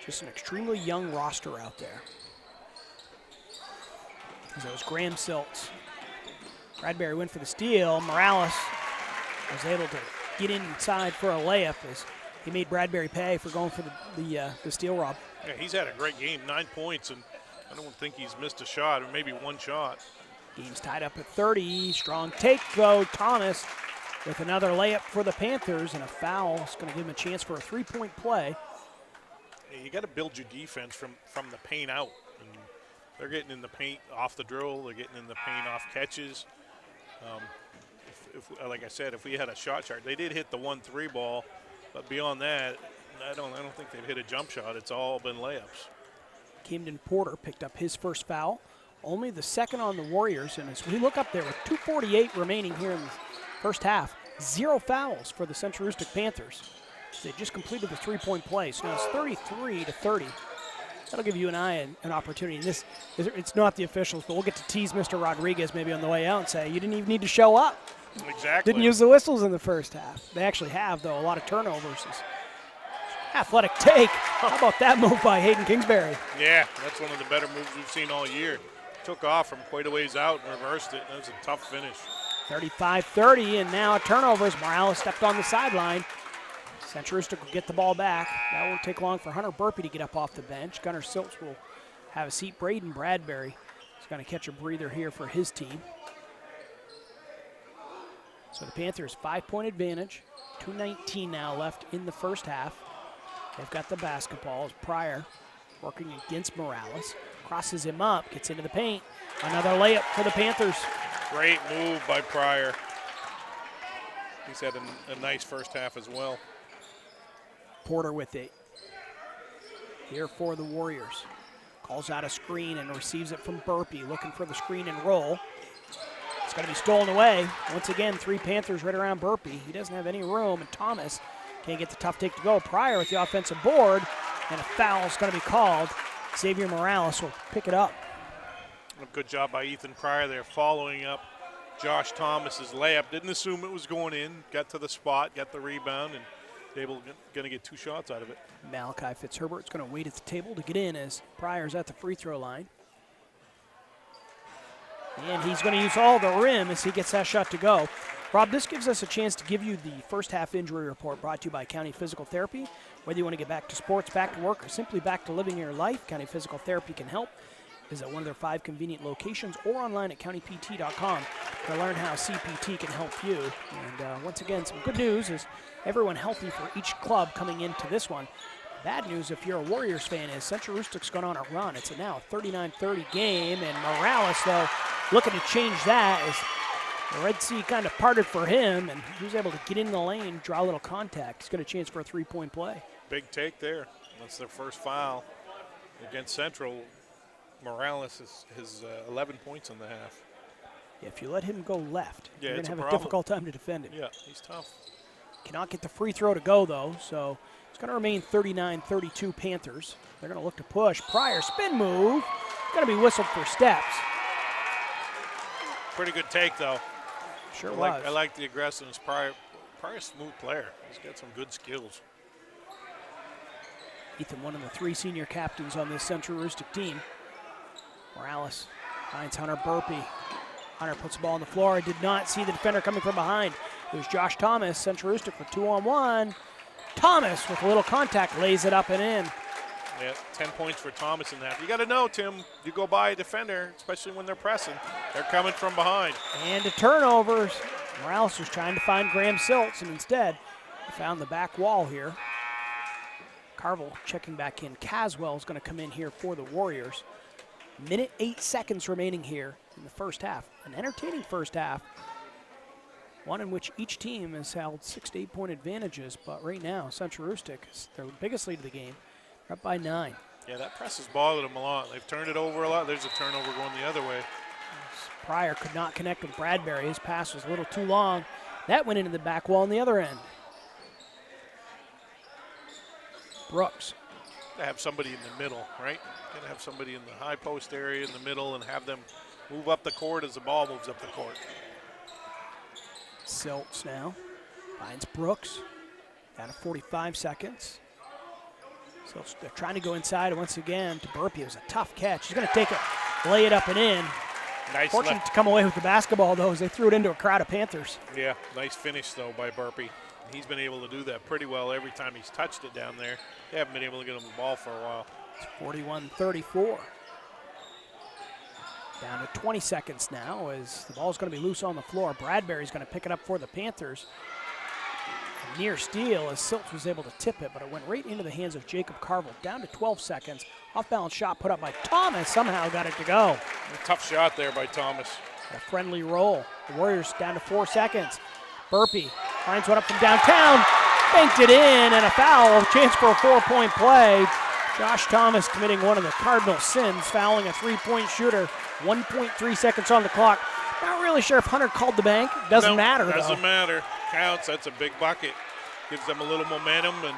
Just an extremely young roster out there. That was Graham Silts. Bradbury went for the steal. Morales was able to get inside for a layup as he made Bradbury pay for going for the steal, Rob. Yeah, he's had a great game, 9 points, and I don't think he's missed a shot, or maybe one shot. Game's tied up at 30. Strong take, though. Thomas with another layup for the Panthers, and a foul is going to give him a chance for a 3-point play. Yeah, you got to build your defense from the paint out. And They're getting in the paint off the drill. They're getting in the paint off catches. Like I said, if we had a shot chart, they did hit the 1-3 ball, but beyond that, I don't think they've hit a jump shot. It's all been layups. Camden Porter picked up his first foul, only the second on the Warriors. And as we look up there with 2:48 remaining here in the first half, 0 fouls for the Central Aroostook Panthers. They just completed the three-point play, so now it's 33-30. That'll give you and I an opportunity. And it's not the officials, but we'll get to tease Mr. Rodriguez maybe on the way out and say, you didn't even need to show up. Exactly. Didn't use the whistles in the first half. They actually have, though, a lot of turnovers. Athletic take. How about that move by Hayden Kingsbury? Yeah, that's one of the better moves we've seen all year. Took off from quite a ways out and reversed it. That was a tough finish. 35-30, and now a turnover as Morales stepped on the sideline. Central Aroostook will get the ball back. That won't take long for Hunter Burpee to get up off the bench. Gunnar Siltz will have a seat. Braden Bradbury is going to catch a breather here for his team. So the Panthers 5-point advantage. 2:19 now left in the first half. They've got the basketball as Pryor working against Morales. Crosses him up, gets into the paint. Another layup for the Panthers. Great move by Pryor. He's had a nice first half as well. Porter with it. Here for the Warriors. Calls out a screen and receives it from Burpee, looking for the screen and roll. It's going to be stolen away. Once again, 3 Panthers right around Burpee. He doesn't have any room, and Thomas can't get the tough take to go. Pryor with the offensive board, and a foul is going to be called. Xavier Morales will pick it up. A good job by Ethan Pryor there, following up Josh Thomas's layup. Didn't assume it was going in. Got to the spot, got the rebound, and able going to get 2 shots out of it. Malachi Fitzherbert's going to wait at the table to get in as Pryor's at the free throw line. And he's going to use all the rim as he gets that shot to go. Rob, this gives us a chance to give you the first half injury report brought to you by County Physical Therapy. Whether you want to get back to sports, back to work, or simply back to living your life, County Physical Therapy can help. Visit one of their 5 convenient locations or online at countypt.com to learn how CPT can help you. And once again, some good news is everyone healthy for each club coming into this one. Bad news if you're a Warriors fan is Central Aroostook's gone on a run. It's a now 39-30 game, and Morales, though, looking to change that as the Red Sea kind of parted for him, and he was able to get in the lane, draw a little contact. He's got a chance for a 3-point play. Big take there. That's their first foul against Central. Morales has 11 points in the half. If you let him go left, yeah, you're going to have a problem. difficult time to defend him. Yeah, he's tough. Cannot get the free throw to go, though, so it's going to remain 39-32 Panthers. They're going to look to push. Pryor spin move. Going to be whistled for steps. Pretty good take, though. Sure was. I like the aggressiveness. Pryor's a smooth player. He's got some good skills. Ethan, one of the 3 senior captains on this Central Aroostook team. Morales finds Hunter Burpee. Hunter puts the ball on the floor. Did not see the defender coming from behind. It was Josh Thomas, Central Aroostook for 2-on-1. Thomas with a little contact lays it up and in. Yeah, 10 points for Thomas in that. You got to know, Tim, you go by a defender, especially when they're pressing. They're coming from behind. And a turnovers. Morales was trying to find Graham Siltz, and instead he found the back wall here. Carville checking back in. Caswell is going to come in here for the Warriors. Minute 8 seconds remaining here in the first half. An entertaining first half. One in which each team has held 6 to 8 point advantages, but right now Central Aroostook is their biggest lead of the game. They're up by 9. Yeah, that press has bothered them a lot. They've turned it over a lot. There's a turnover going the other way. Pryor could not connect with Bradbury. His pass was a little too long. That went into the back wall on the other end. Brooks. To have somebody in the middle, right? Got to have somebody in the high post area in the middle and have them move up the court as the ball moves up the court. Siltz now finds Brooks. Down to 45 seconds. Siltz, they're trying to go inside once again to Burpee. It was a tough catch. He's going to take it, lay it up and in. Nice. Fortunate to come away with the basketball, though, as they threw it into a crowd of Panthers. Yeah, nice finish, though, by Burpee. He's been able to do that pretty well every time he's touched it down there. They haven't been able to get him the ball for a while. It's 41-34. Down to 20 seconds now as the ball's going to be loose on the floor. Bradbury's going to pick it up for the Panthers. And Near steal as Siltz was able to tip it, but it went right into the hands of Jacob Carville. Down to 12 seconds. Off-balance shot put up by Thomas. Somehow got it to go. A tough shot there by Thomas. A friendly roll. The Warriors down to 4 seconds. Burpee finds one up from downtown. Banked it in, and a foul. A chance for a 4-point play. Josh Thomas committing one of the cardinal sins, fouling a 3-point shooter. 1.3 seconds on the clock. Not really sure if Hunter called the bank. Doesn't matter, though. Doesn't matter. Counts. That's a big bucket. Gives them a little momentum, and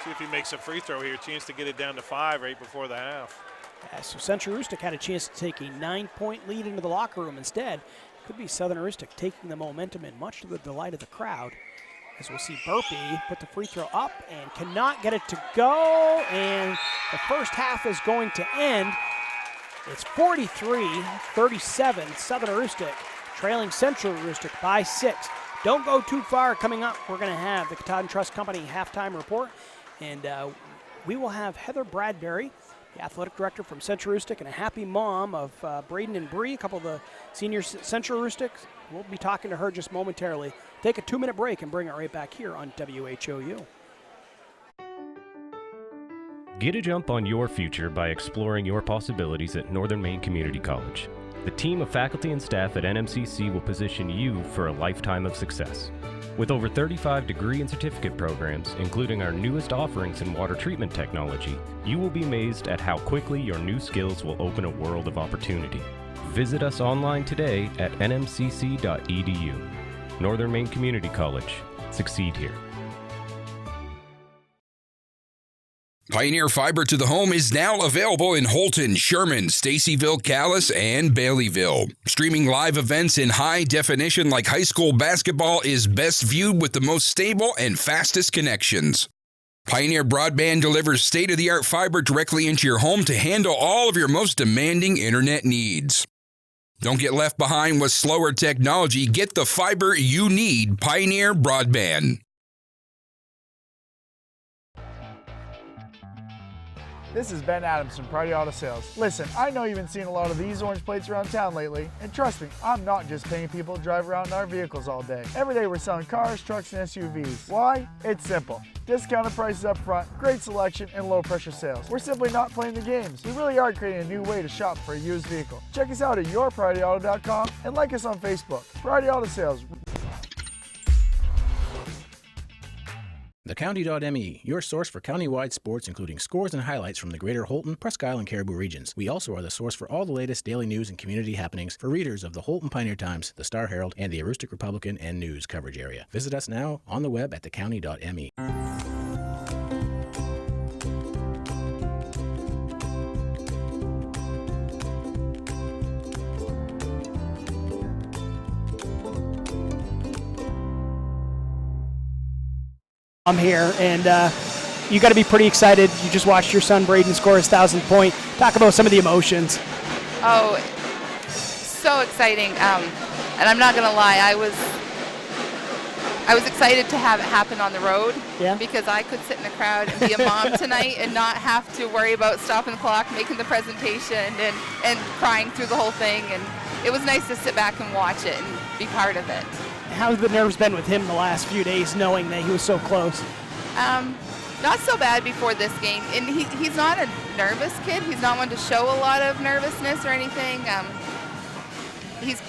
see if he makes a free throw here. Chance to get it down to 5 right before the half. Yeah, so Central Aroostook had a chance to take a 9-point lead into the locker room. Instead, could be Southern Aroostook taking the momentum in, much to the delight of the crowd. As we'll see Burpee put the free throw up and cannot get it to go. And the first half is going to end. It's 43-37, Southern Aroostook trailing Central Aroostook by 6. Don't go too far. Coming up, we're going to have the Katahdin Trust Company halftime report. And we will have Heather Bradbury, the athletic director from Central Aroostook, and a happy mom of Braden and Bree, a couple of the senior Central Aroostook. We'll be talking to her just momentarily. Take a 2-minute break and bring it right back here on WHOU. Get a jump on your future by exploring your possibilities at Northern Maine Community College. The team of faculty and staff at NMCC will position you for a lifetime of success. With over 35 degree and certificate programs, including our newest offerings in water treatment technology, you will be amazed at how quickly your new skills will open a world of opportunity. Visit us online today at nmcc.edu. Northern Maine Community College. Succeed here. Pioneer Fiber to the Home is now available in Holton, Sherman, Stacyville, Calais, and Baileyville. Streaming live events in high definition like high school basketball is best viewed with the most stable and fastest connections. Pioneer Broadband delivers state-of-the-art fiber directly into your home to handle all of your most demanding internet needs. Don't get left behind with slower technology. Get the fiber you need. Pioneer Broadband. This is Ben Adams from Priority Auto Sales. Listen, I know you've been seeing a lot of these orange plates around town lately, and trust me, I'm not just paying people to drive around in our vehicles all day. Every day we're selling cars, trucks, and SUVs. Why? It's simple. Discounted prices up front, great selection, and low pressure sales. We're simply not playing the games. We really are creating a new way to shop for a used vehicle. Check us out at yourpriorityauto.com and like us on Facebook. Priority Auto Sales. TheCounty.me, your source for county-wide sports, including scores and highlights from the greater Holton, Presque Isle, and Caribou regions. We also are the source for all the latest daily news and community happenings for readers of the Holton Pioneer Times, the Star Herald, and the Aroostook Republican and News coverage area. Visit us now on the web at thecounty.me. I'm here, and you got to be pretty excited. You just watched your son Braden score his 1,000th point. Talk about some of the emotions. Oh, so exciting! And I'm not gonna lie, I was excited to have it happen on the road. Yeah. Because I could sit in the crowd and be a mom tonight and not have to worry about stopping the clock, making the presentation, and crying through the whole thing. And it was nice to sit back and watch it and be part of it. How's the nerves been with him the last few days, knowing that he was so close? Not so bad before this game. And he's not a nervous kid. He's not one to show a lot of nervousness or anything. He's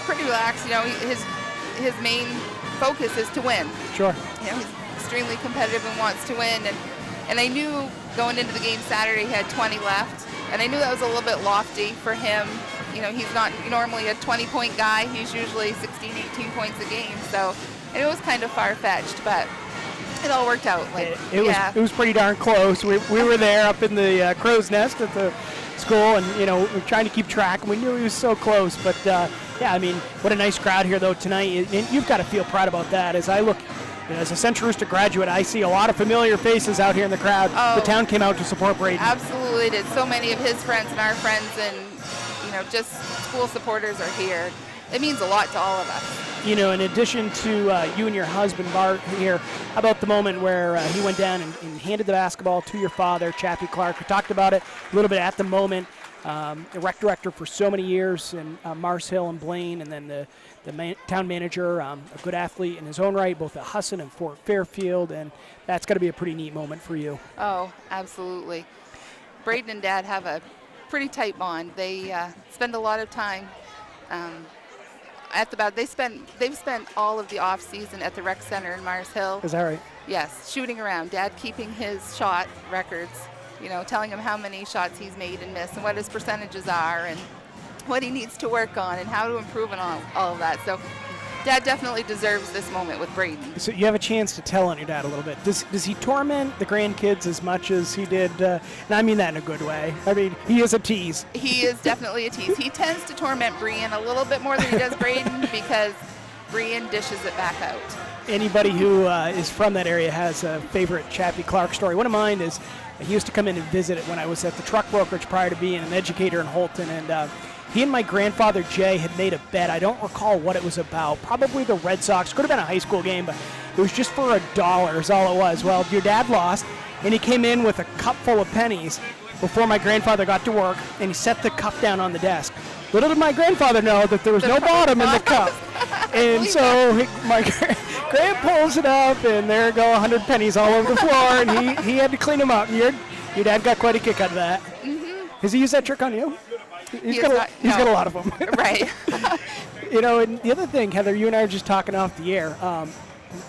pretty relaxed. You know, his main focus is to win. Sure. You know, he's extremely competitive and wants to win. And I knew going into the game Saturday he had 20 left. And I knew that was a little bit lofty for him. You know, he's not normally a 20-point guy. He's usually 16, 18 points a game. So it was kind of far-fetched, but it all worked out. It was pretty darn close. We were there up in the crow's nest at the school, and, you know, we're trying to keep track. We knew he was so close, but, yeah, I mean, what a nice crowd here, though, tonight. And you've got to feel proud about that. As I look, you know, as a Central Aroostook graduate, I see a lot of familiar faces out here in the crowd. Oh, the town came out to support Braden. Absolutely did. So many of his friends and our friends and, you know, just school supporters are here. It means a lot to all of us. You know, in addition to you and your husband, Bart, here, how about the moment where he went down and handed the basketball to your father, Chappie Clark? We talked about it a little bit at the moment. the rec director for so many years in Mars Hill and Blaine, and then the town manager, a good athlete in his own right, both at Husson and Fort Fairfield, and that's got to be a pretty neat moment for you. Oh, absolutely. Braden and Dad have a pretty tight bond. They spend a lot of time at the bat. They've spent all of the off season at the rec center in Mars Hill. Is that right? Yes, shooting around. Dad keeping his shot records, telling him how many shots he's made and missed and what his percentages are and what he needs to work on and how to improve and all of that. So Dad definitely deserves this moment with Braden. So you have a chance to tell on your dad a little bit. Does he torment the grandkids as much as he did? And I mean that in a good way. I mean, he is a tease. He is definitely a tease. He tends to torment Brian a little bit more than he does Braden because Brian dishes it back out. Anybody who is from that area has a favorite Chappie Clark story. One of mine is he used to come in and visit it when I was at the truck brokerage prior to being an educator in Holton, and he and my grandfather Jay had made a bet. I don't recall what it was about. Probably the Red Sox. Could have been a high school game, but it was just for $1 is all it was. Well, your dad lost, and he came in with a cup full of pennies before my grandfather got to work, and he set the cup down on the desk. Little did my grandfather know that there was no bottom in the cup. And so my grand pulls it up, and there go 100 pennies all over the floor, and he had to clean them up. Your dad got quite a kick out of that. Mm-hmm. Has he used that trick on you? He's got a lot of them. Right. And the other thing, Heather, you and I were just talking off the air.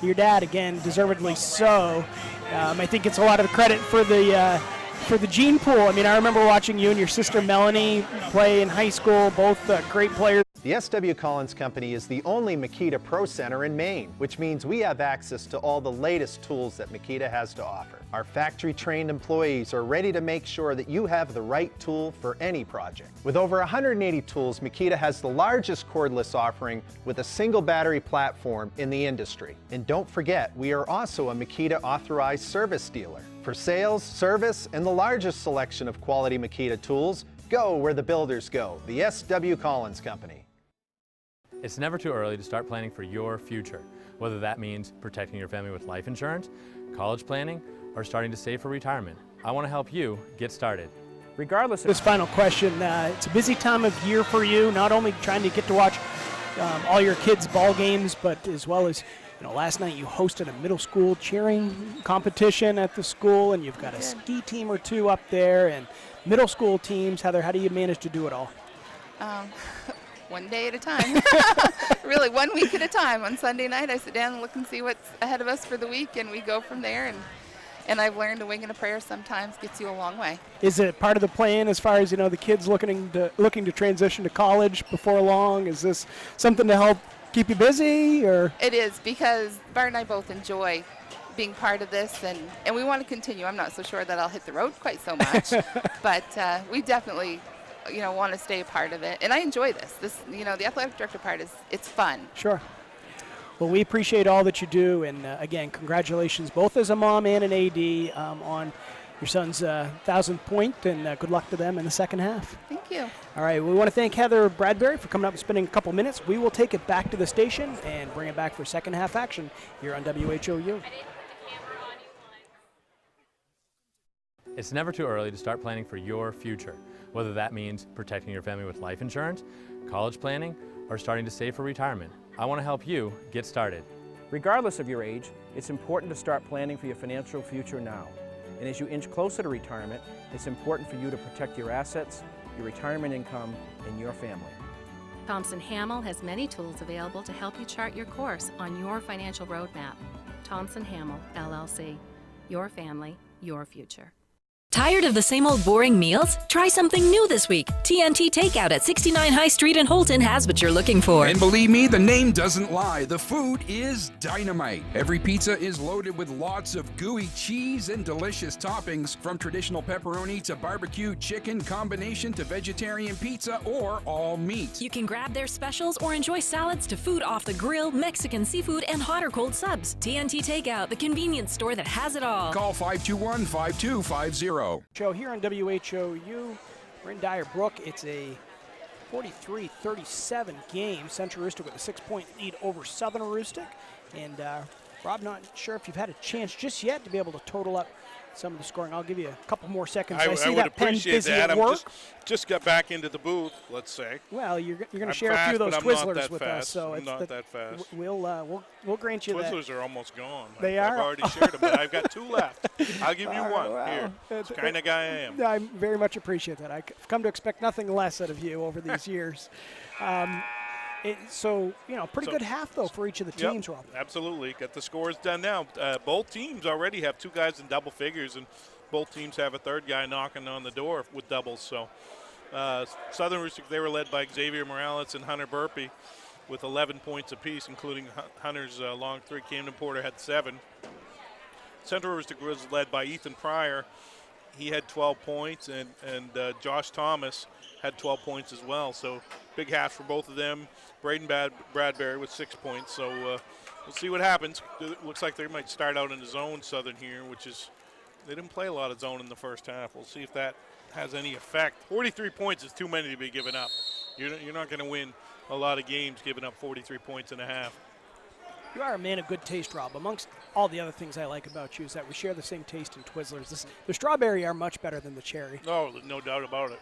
Your dad, again, deservedly so. I think it's a lot of the credit for the gene pool. I mean, I remember watching you and your sister Melanie play in high school, both great players. The S.W. Collins Company is the only Makita Pro Center in Maine, which means we have access to all the latest tools that Makita has to offer. Our factory-trained employees are ready to make sure that you have the right tool for any project. With over 180 tools, Makita has the largest cordless offering with a single battery platform in the industry. And don't forget, we are also a Makita authorized service dealer. For sales, service, and the largest selection of quality Makita tools, go where the builders go, the S.W. Collins Company. It's never too early to start planning for your future, whether that means protecting your family with life insurance, college planning, or starting to save for retirement. I want to help you get started. Regardless of this final question, it's a busy time of year for you, not only trying to get to watch all your kids' ball games, but as well as last night you hosted a middle school cheering competition at the school, and you've got a ski team or two up there, and middle school teams. Heather, how do you manage to do it all? One day at a time. Really, 1 week at a time. On Sunday night, I sit down and look and see what's ahead of us for the week, and we go from there. And I've learned a wing and a prayer sometimes gets you a long way. Is it part of the plan as far as the kids looking to transition to college before long? Is this something to help keep you busy, or? It is, because Bart and I both enjoy being part of this, and we want to continue. I'm not so sure that I'll hit the road quite so much, but we definitely want to stay a part of it. And I enjoy this. The athletic director part it's fun. Sure. Well, we appreciate all that you do, and again, congratulations both as a mom and an AD on your son's 1,000th point, and good luck to them in the second half. Thank you. All right, we want to thank Heather Bradbury for coming up and spending a couple minutes. We will take it back to the station and bring it back for second half action here on WHOU. It's never too early to start planning for your future, whether that means protecting your family with life insurance, college planning, or starting to save for retirement. I want to help you get started. Regardless of your age, it's important to start planning for your financial future now. And as you inch closer to retirement, it's important for you to protect your assets, your retirement income, and your family. Thompson Hamill has many tools available to help you chart your course on your financial roadmap. Thompson Hamill, LLC. Your family, your future. Tired of the same old boring meals? Try something new this week. TNT Takeout at 69 High Street in Holton has what you're looking for. And believe me, the name doesn't lie. The food is dynamite. Every pizza is loaded with lots of gooey cheese and delicious toppings, from traditional pepperoni to barbecue chicken combination to vegetarian pizza or all meat. You can grab their specials or enjoy salads to food off the grill, Mexican seafood, and hot or cold subs. TNT Takeout, the convenience store that has it all. Call 521-5250. Show here on WHOU. We're in Dyer Brook. It's a 43-37 game. Central Aroostook with a 6-point lead over Southern Aroostook. And Rob, not sure if you've had a chance just yet to be able to total up some of the scoring. I'll give you a couple more seconds. I see would that pen appreciate busy that. at I'm work. just got back into the booth, let's say. Well, you're going to I'm share a few fast, of those but I'm not Twizzlers that with fast. us, so I'm not that fast. We'll grant you that. Twizzlers are almost gone. They I've are? already shared them, but I've got 2 left. I'll give you one. Wow. Here. That's the kind of guy I am. I very much appreciate that. I've come to expect nothing less out of you over these years. Pretty good half, though, for each of the teams, Rob. Absolutely. Got the scores done now. Both teams already have 2 guys in double figures, and both teams have a third guy knocking on the door with doubles. So Southern Rooster, they were led by Xavier Morales and Hunter Burpee with 11 points apiece, including Hunter's long 3. Camden Porter had 7. Central Rooster was led by Ethan Pryor. He had 12 points, and Josh Thomas had 12 points as well. So big half for both of them. Braden Bradbury with 6 points. So we'll see what happens. It looks like they might start out in the zone, Southern here, which is they didn't play a lot of zone in the first half. We'll see if that has any effect. 43 points is too many to be given up. You're not going to win a lot of games giving up 43 points in a half. You are a man of good taste, Rob. Amongst all the other things I like about you is that we share the same taste in Twizzlers. The strawberry are much better than the cherry. No doubt about it.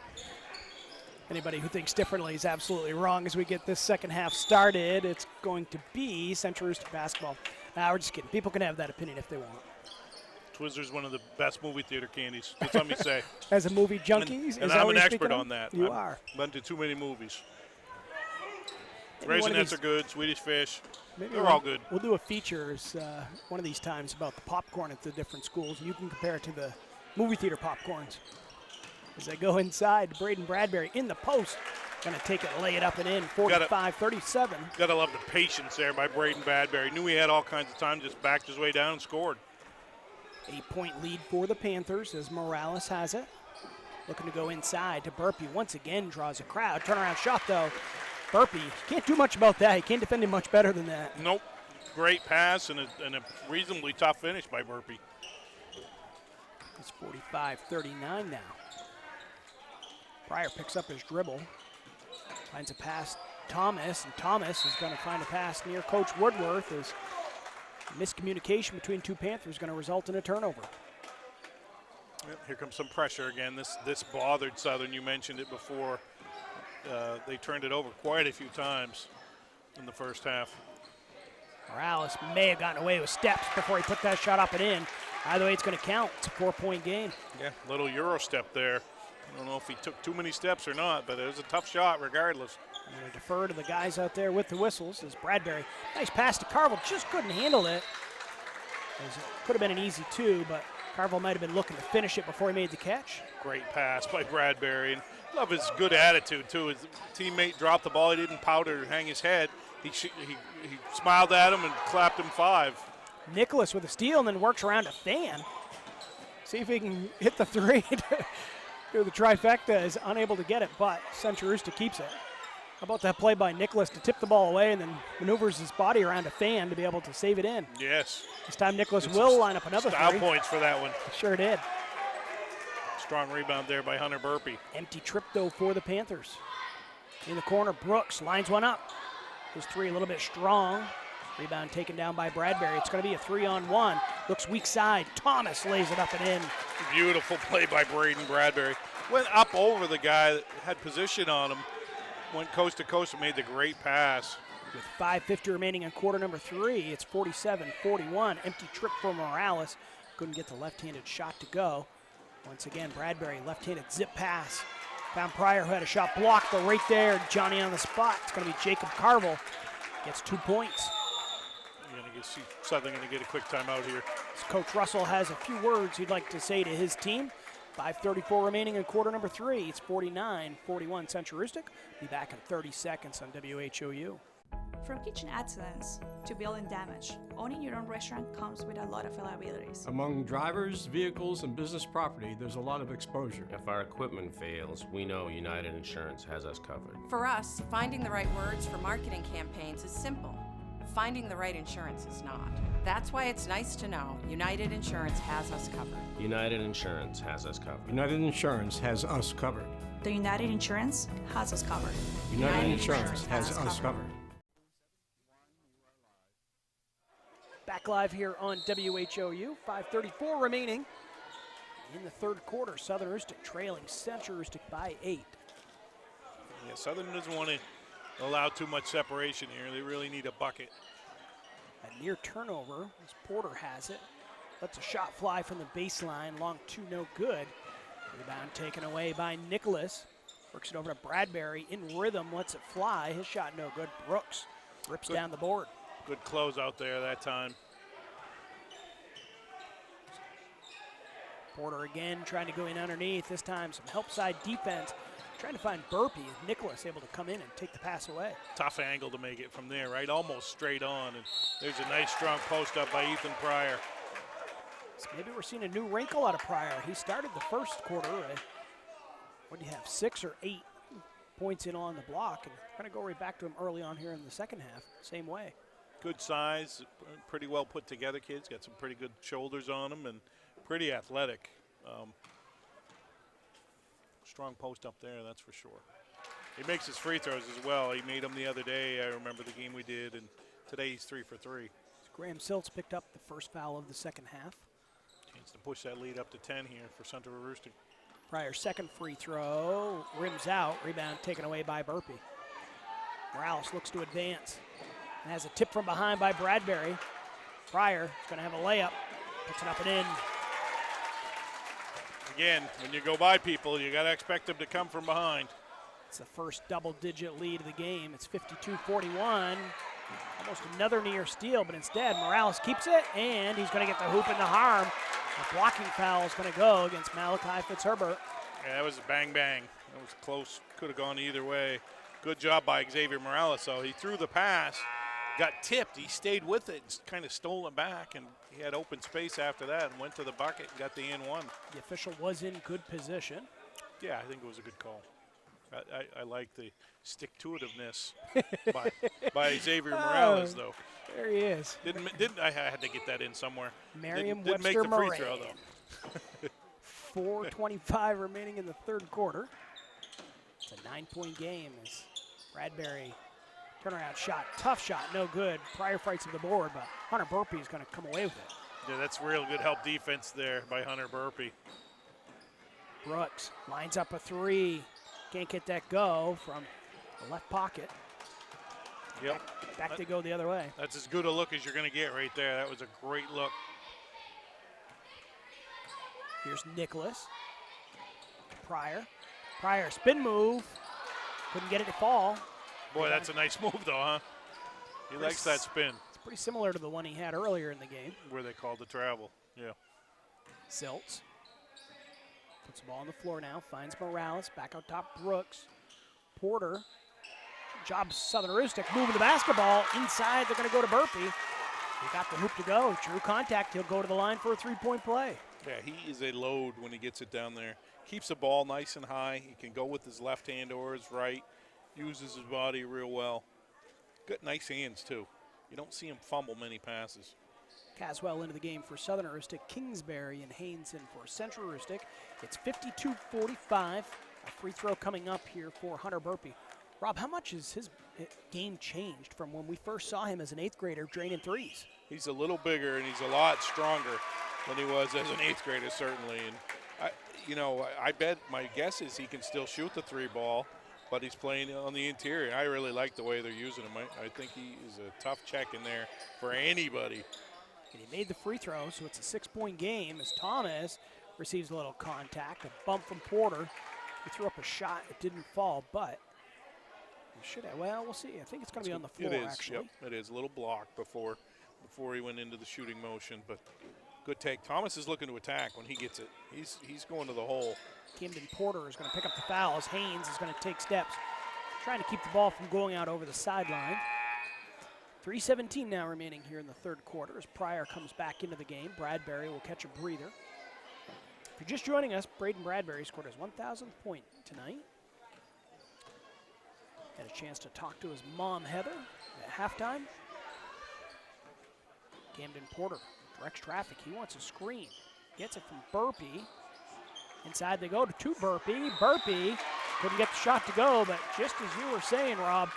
Anybody who thinks differently is absolutely wrong. As we get this second half started, it's going to be Central Rooster basketball. We're just kidding. People can have that opinion if they want. Twizzlers one of the best movie theater candies. Just let me say. As a movie junkie, and I'm an expert on that. You are. Been to too many movies. Raisinets are good. Swedish Fish. They're all good. We'll do a features one of these times about the popcorn at the different schools. You can compare it to the movie theater popcorns. As they go inside, Braden Bradbury in the post. Going to take it, lay it up and in, 45-37. Got to love the patience there by Braden Bradbury. Knew he had all kinds of time, just backed his way down and scored. 8-point lead for the Panthers as Morales has it. Looking to go inside to Burpee. Once again draws a crowd. Turnaround shot, though. Burpee, can't do much about that. He can't defend him much better than that. Nope. Great pass and a reasonably tough finish by Burpee. It's 45-39 now. Pryor picks up his dribble. Finds a pass Thomas, and Thomas is going to find a pass near Coach Woodworth as miscommunication between 2 Panthers is going to result in a turnover. Here comes some pressure again. This bothered Southern. You mentioned it before. They turned it over quite a few times in the first half. Morales may have gotten away with steps before he put that shot up and in. Either way, it's going to count. It's a 4-point game. Yeah, little Euro step there. I don't know if he took too many steps or not, but it was a tough shot regardless. I'm going to defer to the guys out there with the whistles as Bradbury. Nice pass to Carville, just couldn't handle it. It could have been an easy 2, but Carville might have been looking to finish it before he made the catch. Great pass by Bradbury, and love his good attitude too. His teammate dropped the ball, he didn't pout or hang his head. He smiled at him and clapped him 5. Nicholas with a steal and then works around a fan. See if he can hit the 3. The trifecta is unable to get it, but Central Rooster keeps it. How about that play by Nicholas to tip the ball away and then maneuvers his body around a fan to be able to save it in? Yes. This time Nicholas will line up another 3. Style points for that one. Sure did. Strong rebound there by Hunter Burpee. Empty trip, though, for the Panthers. In the corner, Brooks lines one up. His 3 a little bit strong. Rebound taken down by Bradbury. It's going to be a 3-on-1. Looks weak side. Thomas lays it up and in. Beautiful play by Braden Bradbury. Went up over the guy that had position on him. Went coast to coast and made the great pass. With 5:50 remaining in quarter number 3, it's 47-41. Empty trip for Morales. Couldn't get the left-handed shot to go. Once again, Bradbury, left-handed zip pass. Found Pryor, who had a shot blocked, but right there, Johnny on the spot. It's going to be Jacob Carville. Gets 2 points. You're going to see Southern going to get a quick timeout here. Coach Russell has a few words he'd like to say to his team. 5:34 remaining in quarter number 3. It's 49-41 Central Rooster. Be back in 30 seconds on WHOU. From kitchen excellence to building damage, owning your own restaurant comes with a lot of liabilities. Among drivers, vehicles, and business property, there's a lot of exposure. If our equipment fails, we know United Insurance has us covered. For us, finding the right words for marketing campaigns is simple. Finding the right insurance is not. That's why it's nice to know United Insurance has us covered. United Insurance has us covered. United Insurance has us covered. The United Insurance has us covered. United Insurance has us covered. Back live here on WHOU. 5:34 remaining in the third quarter. Southern Aroostook trailing Central Aroostook by 8. Yeah, Southern doesn't want to allow too much separation here. They really need a bucket. A near turnover as Porter has it. Lets a shot fly from the baseline. Long two, no good. Rebound taken away by Nicholas. Works it over to Bradbury. In rhythm, lets it fly. His shot no good. Brooks rips down the board. Good close out there that time. Porter again trying to go in underneath. This time some help side defense. Trying to find Burpee. Nicholas able to come in and take the pass away. Tough angle to make it from there, right? Almost straight on. And there's a nice strong post up by Ethan Pryor. So maybe we're seeing a new wrinkle out of Pryor. He started the first quarter. What do you have, 6 or 8 points in on the block? And we're going to go right back to him early on here in the second half. Same way. Good size, pretty well put together kids. Got some pretty good shoulders on them and pretty athletic. Strong post up there, that's for sure. He makes his free throws as well. He made them the other day. I remember the game we did, and today he's 3 for 3. Graham Siltz picked up the first foul of the second half. Chance to push that lead up to 10 here for Central Aroostook. Pryor's second free throw, rims out, rebound taken away by Burpee. Morales looks to advance and has a tip from behind by Bradbury. Pryor is going to have a layup, puts it up and in. Again, when you go by people, you got to expect them to come from behind. It's the first double-digit lead of the game. It's 52-41. Almost another near steal, but instead Morales keeps it, and he's going to get the hoop and the harm. The blocking foul is going to go against Malachi Fitzherbert. Yeah, that was a bang-bang. That was close. Could have gone either way. Good job by Xavier Morales, though. He threw the pass, got tipped. He stayed with it and kind of stole it back, and he had open space after that and went to the bucket and got the N1. The official was in good position. Yeah, I think it was a good call. I like the stick-to-itiveness by Xavier Morales, though. There he is. Didn't I had to get that in somewhere. Merriam-Webster didn't make the free throw, though. 4:25 remaining in the third quarter. It's a 9-point game as Bradbury turnaround shot, tough shot, no good. Pryor fights to the board, but Hunter Burpee is going to come away with it. Yeah, that's real good help defense there by Hunter Burpee. Brooks lines up a three. Can't get that go from the left pocket. Yep. Back to go the other way. That's as good a look as you're going to get right there. That was a great look. Here's Nicholas. Pryor. Pryor spin move. Couldn't get it to fall. Boy, that's a nice move, though, huh? He likes that spin. It's pretty similar to the one he had earlier in the game. Where they called the travel, yeah. Siltz puts the ball on the floor now, finds Morales, back out top Brooks. Porter, job Southern Aroostook, moving the basketball inside, they're going to go to Burpee. He got the hoop to go, true contact, he'll go to the line for a three-point play. Yeah, he is a load when he gets it down there. Keeps the ball nice and high, he can go with his left hand or his right, uses his body real well. Got nice hands too. You don't see him fumble many passes. Caswell into the game for Southern Aroostook, Kingsbury and Haynes in for Central Aroostook. It's 52-45. A free throw coming up here for Hunter Burpee. Rob, how much has his game changed from when we first saw him as an 8th grader draining threes? He's a little bigger and he's a lot stronger than he was as an 8th grader, certainly. And I bet my guess is he can still shoot the 3 ball, but he's playing on the interior. I really like the way they're using him. I think he is a tough check in there for anybody. And he made the free throw, so it's a 6-point game as Thomas receives a little contact, a bump from Porter. He threw up a shot, it didn't fall, but he should have. Well, we'll see. I think it's going to be on the floor, actually. Yep, it is. A little block before he went into the shooting motion, but good take. Thomas is looking to attack when he gets it. He's going to the hole. Camden Porter is going to pick up the foul as Haynes is going to take steps, trying to keep the ball from going out over the sideline. 3:17 now remaining here in the third quarter as Pryor comes back into the game. Bradbury will catch a breather. If you're just joining us, Braden Bradbury scored his 1,000th point tonight. Had a chance to talk to his mom, Heather, at halftime. Camden Porter directs traffic. He wants a screen. Gets it from Burpee. Inside they go to Burpee. Burpee couldn't get the shot to go, but just as you were saying, Rob,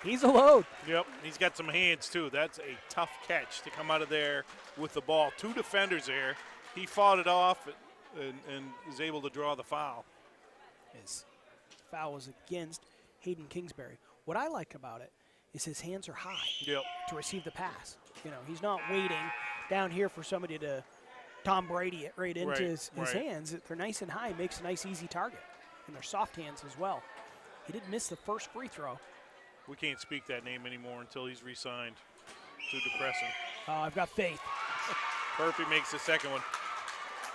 he's a load. Yep, he's got some hands too. That's a tough catch to come out of there with the ball. 2 defenders there. He fought it off. and is able to draw the foul. His foul was against Hayden Kingsbury. What I like about it is his hands are high to receive the pass. You know, he's not waiting down here for somebody to Tom Brady it right into his hands. They're nice and high, makes a nice easy target. And they're soft hands as well. He didn't miss the first free throw. We can't speak that name anymore until he's re-signed. Too depressing. Oh, I've got faith. Burpee makes the second one.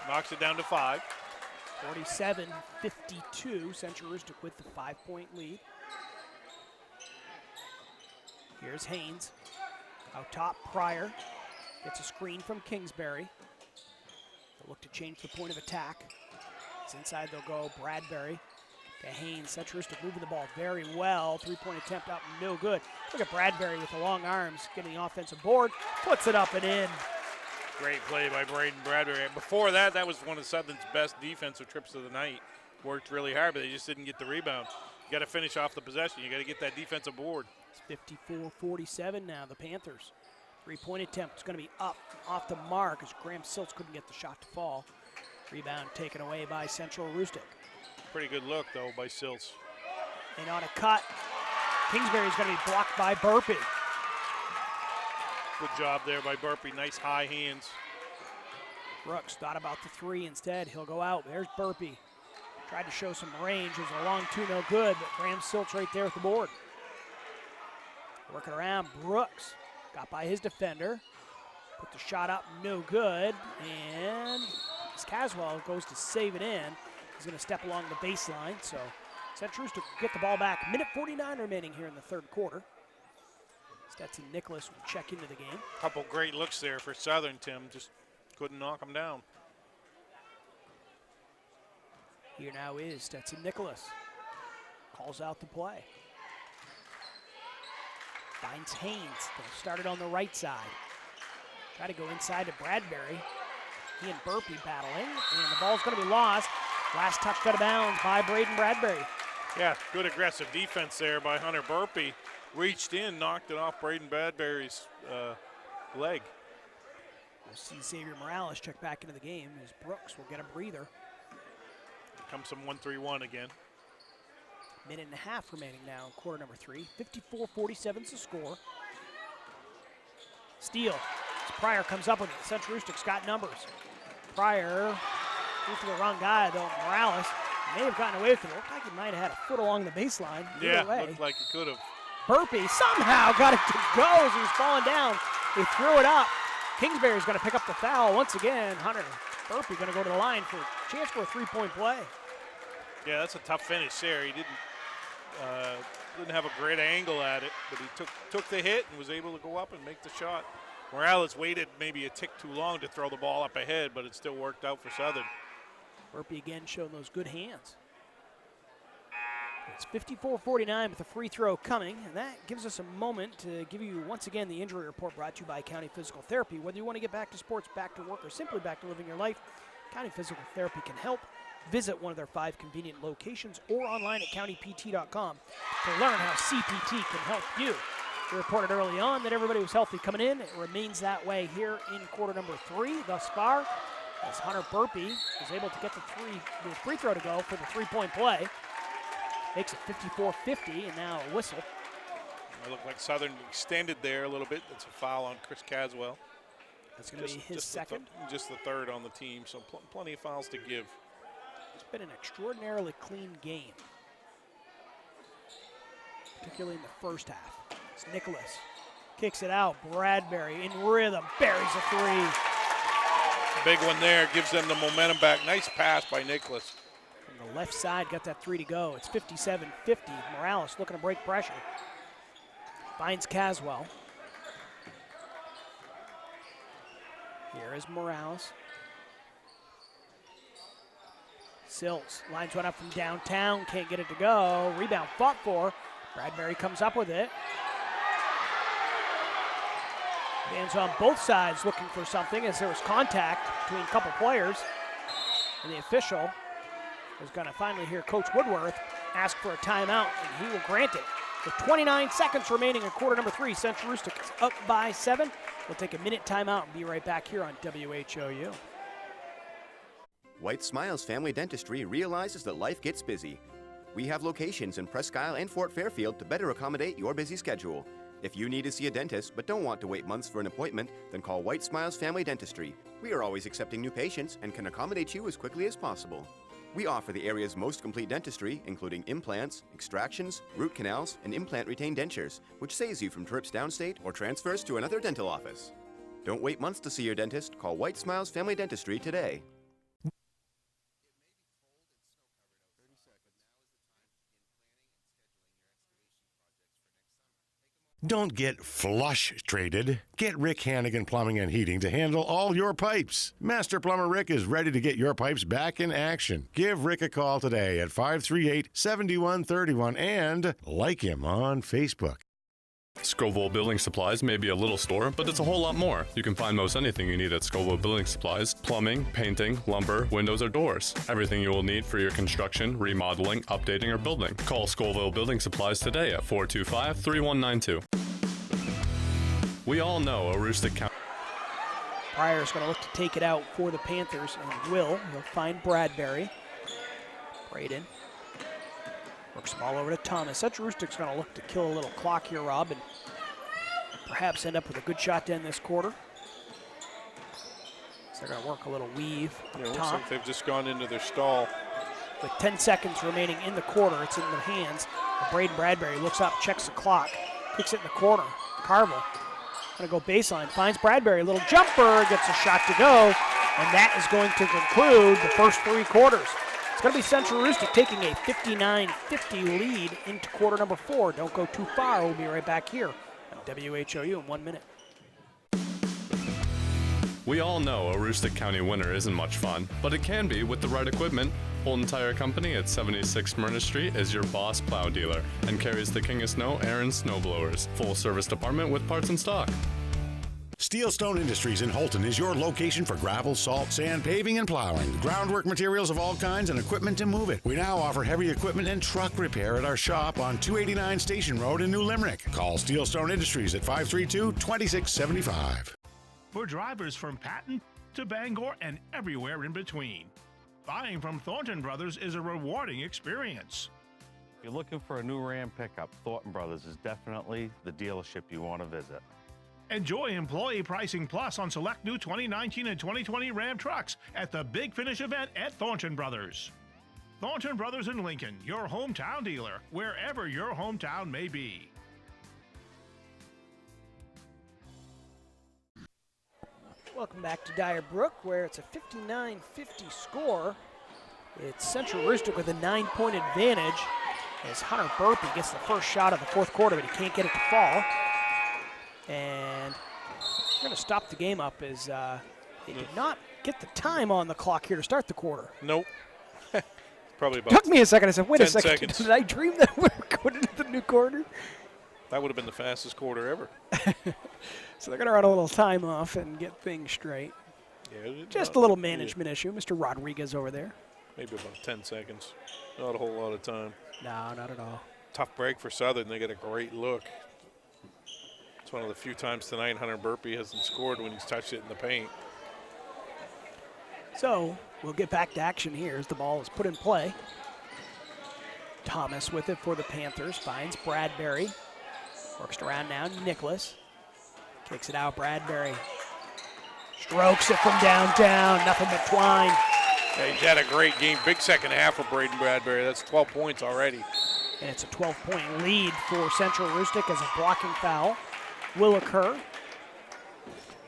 Knocks it down to 5. 47-52. Central Aroostook with the 5-point lead. Here's Haynes. Out top, Pryor. Gets a screen from Kingsbury. They'll look to change the point of attack. It's inside, they'll go Bradbury to Haynes. Central Aroostook moving the ball very well. 3-point attempt up, no good. Look at Bradbury with the long arms, getting the offensive board. Puts it up and in. Great play by Braden Bradbury. Before that, that was one of Southern's best defensive trips of the night. Worked really hard, but they just didn't get the rebound. You got to finish off the possession. You got to get that defensive board. It's 54-47 now, the Panthers. 3-point attempt is going to be up off the mark as Graham Siltz couldn't get the shot to fall. Rebound taken away by Central Aroostook. Pretty good look, though, by Siltz. And on a cut, Kingsbury's going to be blocked by Burpee. Good job there by Burpee. Nice high hands. Brooks thought about the three instead. He'll go out. There's Burpee. Tried to show some range. It was a long two, no good, but Graham Siltz right there at the board. Working around, Brooks got by his defender. Put the shot up, no good. And as Caswell goes to save it in, he's going to step along the baseline. So Central Aroostook will get the ball back. Minute 49 remaining here in the third quarter. Stetson Nicholas will check into the game. Couple great looks there for Southern, Tim. Just couldn't knock them down. Here now is Stetson Nicholas. Calls out the play. Finds Haynes. They'll start it on the right side. Try to go inside to Bradbury. He and Burpee battling, and the ball's going to be lost. Last touch out of bounds by Braden Bradbury. Yeah, good aggressive defense there by Hunter Burpee. Reached in, knocked it off Braden Bradbury's leg. We'll see Xavier Morales check back into the game as Brooks will get a breather. Here comes some 1-3-1 again. Minute and a half remaining now in quarter number 3. 54-47 is the score. Steele. As Pryor comes up with it. Central Aroostook's got numbers. Pryor threw to the wrong guy, though. Morales may have gotten away with it. Looked like he might have had a foot along the baseline. Yeah, looked like he could have. Burpee somehow got it to go as he was falling down. He threw it up. Kingsbury's going to pick up the foul once again. Hunter Burpee going to go to the line for a chance for a 3-point play. Yeah, that's a tough finish there. He didn't have a great angle at it, but he took the hit and was able to go up and make the shot. Morales waited maybe a tick too long to throw the ball up ahead, but it still worked out for Southern. Burpee again showing those good hands. It's 54-49 with a free throw coming, and that gives us a moment to give you once again the injury report brought to you by County Physical Therapy. Whether you want to get back to sports, back to work, or simply back to living your life, County Physical Therapy can help. Visit one of their 5 convenient locations or online at countypt.com to learn how CPT can help you. We reported early on that everybody was healthy coming in. It remains that way here in quarter number 3 thus far, as Hunter Burpee is able to get the free throw to go for the 3-point play. Makes it 54-50, and now a whistle. It looked like Southern extended there a little bit. That's a foul on Chris Caswell. That's going to be his second. Just the third on the team, so plenty of fouls to give. It's been an extraordinarily clean game, particularly in the first half. It's Nicholas. Kicks it out. Bradbury in rhythm. Buries a 3. Big one there. Gives them the momentum back. Nice pass by Nicholas. From the left side, got that 3 to go. It's 57-50. Morales looking to break pressure. Finds Caswell. Here is Morales. Siltz lines one up from downtown. Can't get it to go. Rebound fought for. Bradbury comes up with it. Fans on both sides looking for something as there was contact between a couple players. And the official is going to finally hear Coach Woodworth ask for a timeout, and he will grant it. With 29 seconds remaining in quarter number 3, Central Aroostook is up by 7. We'll take a minute timeout and be right back here on WHOU. White Smiles Family Dentistry realizes that life gets busy. We have locations in Presque Isle and Fort Fairfield to better accommodate your busy schedule. If you need to see a dentist but don't want to wait months for an appointment, then call White Smiles Family Dentistry. We are always accepting new patients and can accommodate you as quickly as possible. We offer the area's most complete dentistry, including implants, extractions, root canals, and implant-retained dentures, which saves you from trips downstate or transfers to another dental office. Don't wait months to see your dentist. Call White Smiles Family Dentistry today. Don't get flush-traded. Get Rick Hannigan Plumbing and Heating to handle all your pipes. Master Plumber Rick is ready to get your pipes back in action. Give Rick a call today at 538-7131 and like him on Facebook. Scoville Building Supplies may be a little store, but it's a whole lot more. You can find most anything you need at Scoville Building Supplies: plumbing, painting, lumber, windows, or doors. Everything you will need for your construction, remodeling, updating, or building. Call Scoville Building Supplies today at 425-3192. We all know Aroostook County. Pryor's going to look to take it out for the Panthers, and he'll find Bradbury. Braden works the ball over to Thomas. Central Aroostook's going to look to kill a little clock here, Rob, and perhaps end up with a good shot to end this quarter. So they're going to work a little weave up Looks top. like they've just gone into their stall. With 10 seconds remaining in the quarter, it's in their hands. Braden Bradbury looks up, checks the clock, kicks it in the corner. Carvel going to go baseline, finds Bradbury, a little jumper, gets a shot to go, and that is going to conclude the first three quarters. It's going to be Central Aroostook taking a 59-50 lead into quarter number 4. Don't go too far. We'll be right back here on WHOU in 1 minute. We all know Aroostook County winter isn't much fun, but it can be with the right equipment. Holton Tire Company at 76 Myrna Street is your boss plow dealer and carries the King of Snow Aaron snow blowers. Full service department with parts in stock. Steelstone Industries in Holton is your location for gravel, salt, sand, paving, and plowing. Groundwork materials of all kinds and equipment to move it. We now offer heavy equipment and truck repair at our shop on 289 Station Road in New Limerick. Call Steelstone Industries at 532-2675. For drivers from Patton to Bangor and everywhere in between, buying from Thornton Brothers is a rewarding experience. If you're looking for a new Ram pickup, Thornton Brothers is definitely the dealership you want to visit. Enjoy Employee Pricing Plus on select new 2019 and 2020 Ram trucks at the Big Finish event at Thornton Brothers. Thornton Brothers in Lincoln, your hometown dealer, wherever your hometown may be. Welcome back to Dyer Brook, where it's a 59-50 score. It's Central Aroostook with a 9-point advantage as Hunter Burpee gets the first shot of the fourth quarter, but he can't get it to fall. And we're going to stop the game up as they did not get the time on the clock here to start the quarter. Nope. Probably about Took me a second. I said, wait a 10 second. seconds. Did I dream that we were going into the new quarter? That would have been the fastest quarter ever. So they're going to run a little time off and get things straight. Yeah, Just a little management issue. Mr. Rodriguez over there. Maybe about 10 seconds. Not a whole lot of time. No, not at all. Tough break for Southern. They get a great look. It's one of the few times tonight Hunter Burpee hasn't scored when he's touched it in the paint. So we'll get back to action here as the ball is put in play. Thomas with it for the Panthers. Finds Bradbury. Works it around now. Nicholas kicks it out. Bradbury strokes it from downtown. Nothing but twine. Yeah, he's had a great game. Big second half for Braden Bradbury. That's 12 points already. And it's a 12-point lead for Central Aroostook as a blocking foul will occur.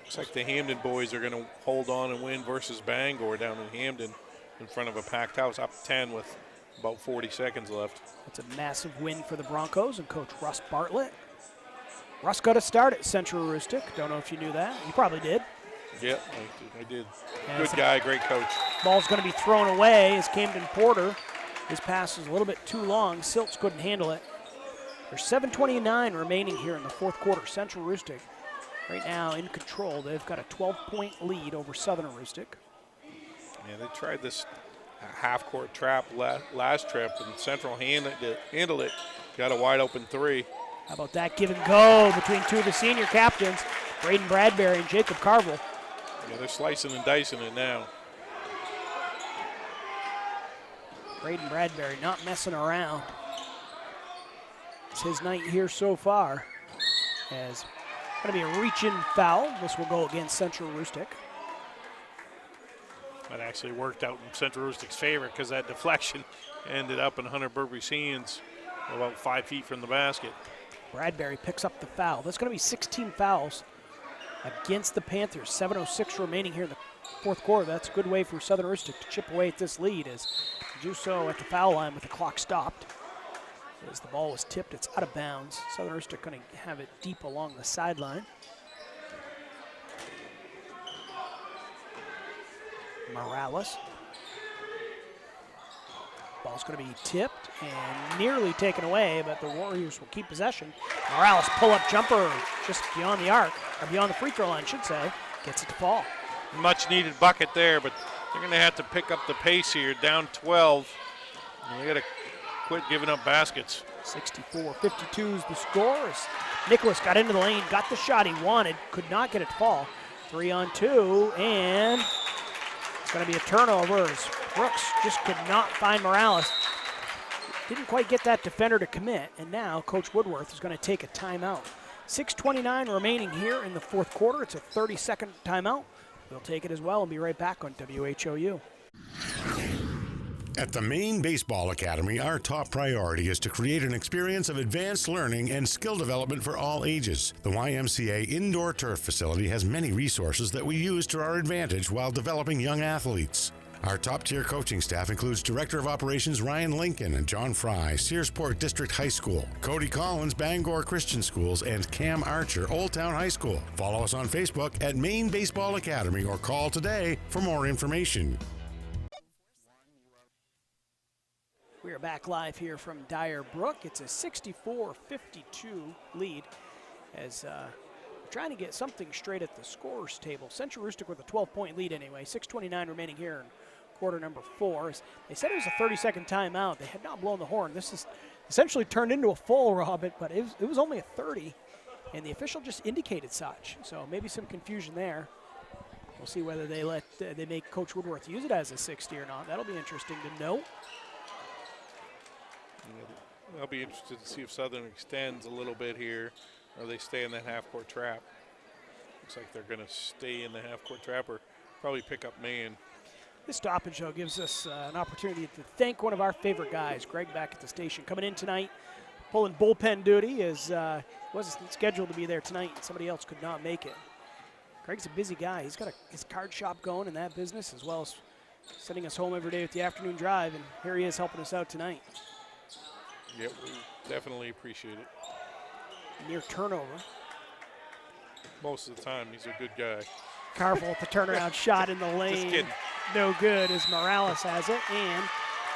Looks like the Hamden boys are going to hold on and win versus Bangor down in Hamden in front of a packed house, up 10 with about 40 seconds left. It's a massive win for the Broncos and Coach Russ Bartlett. Russ got a start at Central Aroostook. Don't know if you knew that. You probably did. Yeah, I did. And Good guy, great coach. Ball's going to be thrown away as Camden Porter. His pass was a little bit too long. Silts couldn't handle it. There's 7:29 remaining here in the fourth quarter. Central Aroostook right now in control. They've got a 12-point lead over Southern Aroostook. Yeah, they tried this half-court trap last trip, and Central handled it. Got a wide-open three. How about that give and go between two of the senior captains, Braden Bradbury and Jacob Carvel. Yeah, they're slicing and dicing it now. Braden Bradbury not messing around. It's his night here so far. As going to be a reach-in foul. This will go against Central Aroostook. That actually worked out in Central Aroostook's favor because that deflection ended up in Hunter Burpey's hands about 5 feet from the basket. Bradbury picks up the foul. That's going to be 16 fouls against the Panthers. 7:06 remaining here in the fourth quarter. That's a good way for Southern Aroostook to chip away at this lead as they do so at the foul line with the clock stopped. As the ball was tipped, it's out of bounds. Southern Aroostook going to have it deep along the sideline. Morales. Ball's going to be tipped and nearly taken away, but the Warriors will keep possession. Morales pull-up jumper just beyond the arc, or beyond the free throw line, I should say. Gets it to fall. Much needed bucket there, but they're going to have to pick up the pace here. Down 12. And they got to quit giving up baskets. 64-52 is the score. As Nicholas got into the lane, got the shot he wanted, could not get it to fall. 3-on-2, and it's going to be a turnover as Brooks just could not find Morales. Didn't quite get that defender to commit, and now Coach Woodworth is going to take a timeout. 6:29 remaining here in the fourth quarter. It's a 30-second timeout. We'll take it as well and be right back on WHOU. At the Maine Baseball Academy, our top priority is to create an experience of advanced learning and skill development for all ages. The YMCA indoor turf facility has many resources that we use to our advantage while developing young athletes. Our top-tier coaching staff includes Director of Operations Ryan Lincoln and John Fry, Searsport District High School, Cody Collins, Bangor Christian Schools, and Cam Archer, Old Town High School. Follow us on Facebook at Maine Baseball Academy or call today for more information. We are back live here from Dyer Brook. It's a 64-52 lead as we're trying to get something straight at the scorers table. Central Aroostook with a 12-point lead anyway. 6:29 remaining here in quarter number 4. They said it was a 30-second timeout. They had not blown the horn. This is essentially turned into a full, Robert, but it was only a 30, and the official just indicated such. So maybe some confusion there. We'll see whether they make Coach Woodworth use it as a 60 or not. That'll be interesting to know. I'll be interested to see if Southern extends a little bit here or they stay in that half-court trap. Looks like they're going to stay in the half-court trap or probably pick up Maine. This stoppage, though, gives us an opportunity to thank one of our favorite guys, Greg, back at the station. Coming in tonight, pulling bullpen duty as wasn't scheduled to be there tonight. Somebody else could not make it. Greg's a busy guy. He's got his card shop going in that business as well as sending us home every day with the afternoon drive, and here he is helping us out tonight. Yep, we definitely appreciate it. Near turnover. Most of the time, he's a good guy. Carvel with the turnaround shot in the lane. Just kidding. No good as Morales has it, and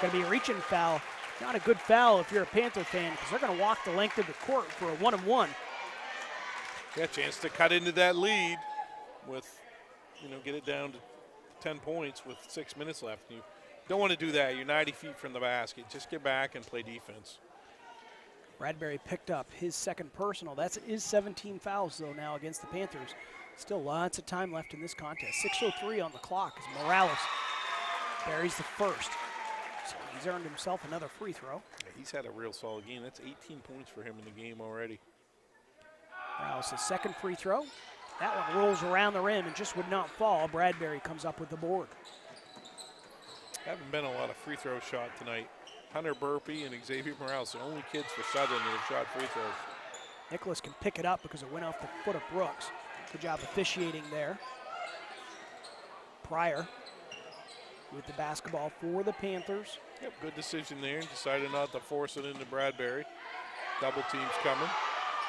going to be a reach-in foul. Not a good foul if you're a Panther fan because they're going to walk the length of the court for a 1-and-1. Yeah, a chance to cut into that lead with, get it down to 10 points with 6 minutes left. You don't want to do that. You're 90 feet from the basket. Just get back and play defense. Bradbury picked up his second personal. That is 17 fouls, though, now against the Panthers. Still lots of time left in this contest. 6:03 on the clock as Morales buries the first. So he's earned himself another free throw. Yeah, he's had a real solid game. That's 18 points for him in the game already. Morales' second free throw. That one rolls around the rim and just would not fall. Bradbury comes up with the board. Haven't been a lot of free throw shot tonight. Hunter Burpee and Xavier Morales, the only kids for Southern that have shot free throws. Nicholas can pick it up because it went off the foot of Brooks. Good job officiating there. Pryor with the basketball for the Panthers. Yep, good decision there. Decided not to force it into Bradbury. Double teams coming.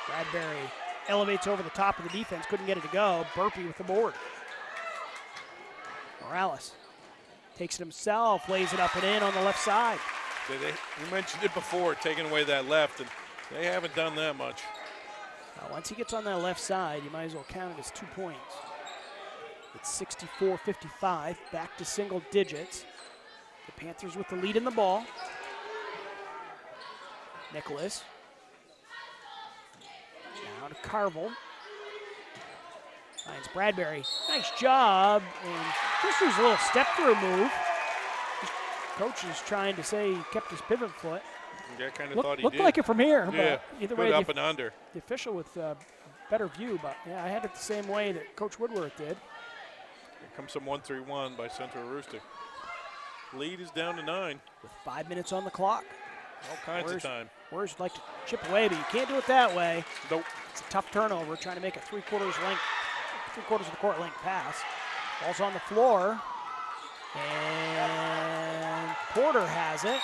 Bradbury elevates over the top of the defense. Couldn't get it to go. Burpee with the board. Morales takes it himself, lays it up and in on the left side. We mentioned it before, taking away that left, and they haven't done that much. Once he gets on that left side, you might as well count it as 2 points. It's 64-55, back to single digits. The Panthers with the lead in the ball. Nicholas. Now to Carvel. Finds Bradbury. Nice job. And just there's a little step-through move. Coach is trying to say he kept his pivot foot. Yeah, I kind of thought he Looked did. like it from here, Yeah, but either good way, up and under. the official with better view, but yeah, I had it the same way that Coach Woodworth did. Here comes some 1-3-1 by Central Aroostook. Lead is down to 9. With 5 minutes on the clock. All kinds of time. Warriors would like to chip away, but you can't do it that way. Nope. It's a tough turnover, trying to make a three-quarters of the court length pass. Ball's on the floor. And Porter has it.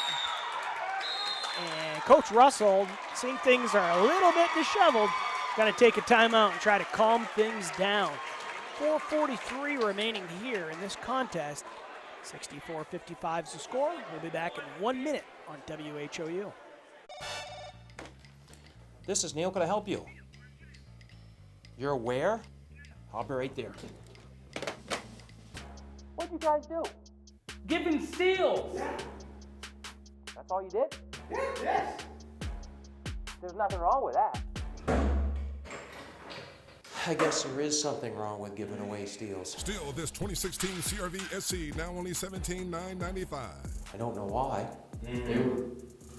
And Coach Russell, seeing things are a little bit disheveled, going to take a timeout and try to calm things down. 4:43 remaining here in this contest. 64-55 is the score. We'll be back in 1 minute on WHOU. This is Neil. Can I help you? You're where? I'll be right there. What'd you guys do? Giving steals. Yeah. That's all you did? Yes. There's nothing wrong with that. I guess there is something wrong with giving away steals. Still, this 2016 CRV SC now only $17,995. I don't know why. They were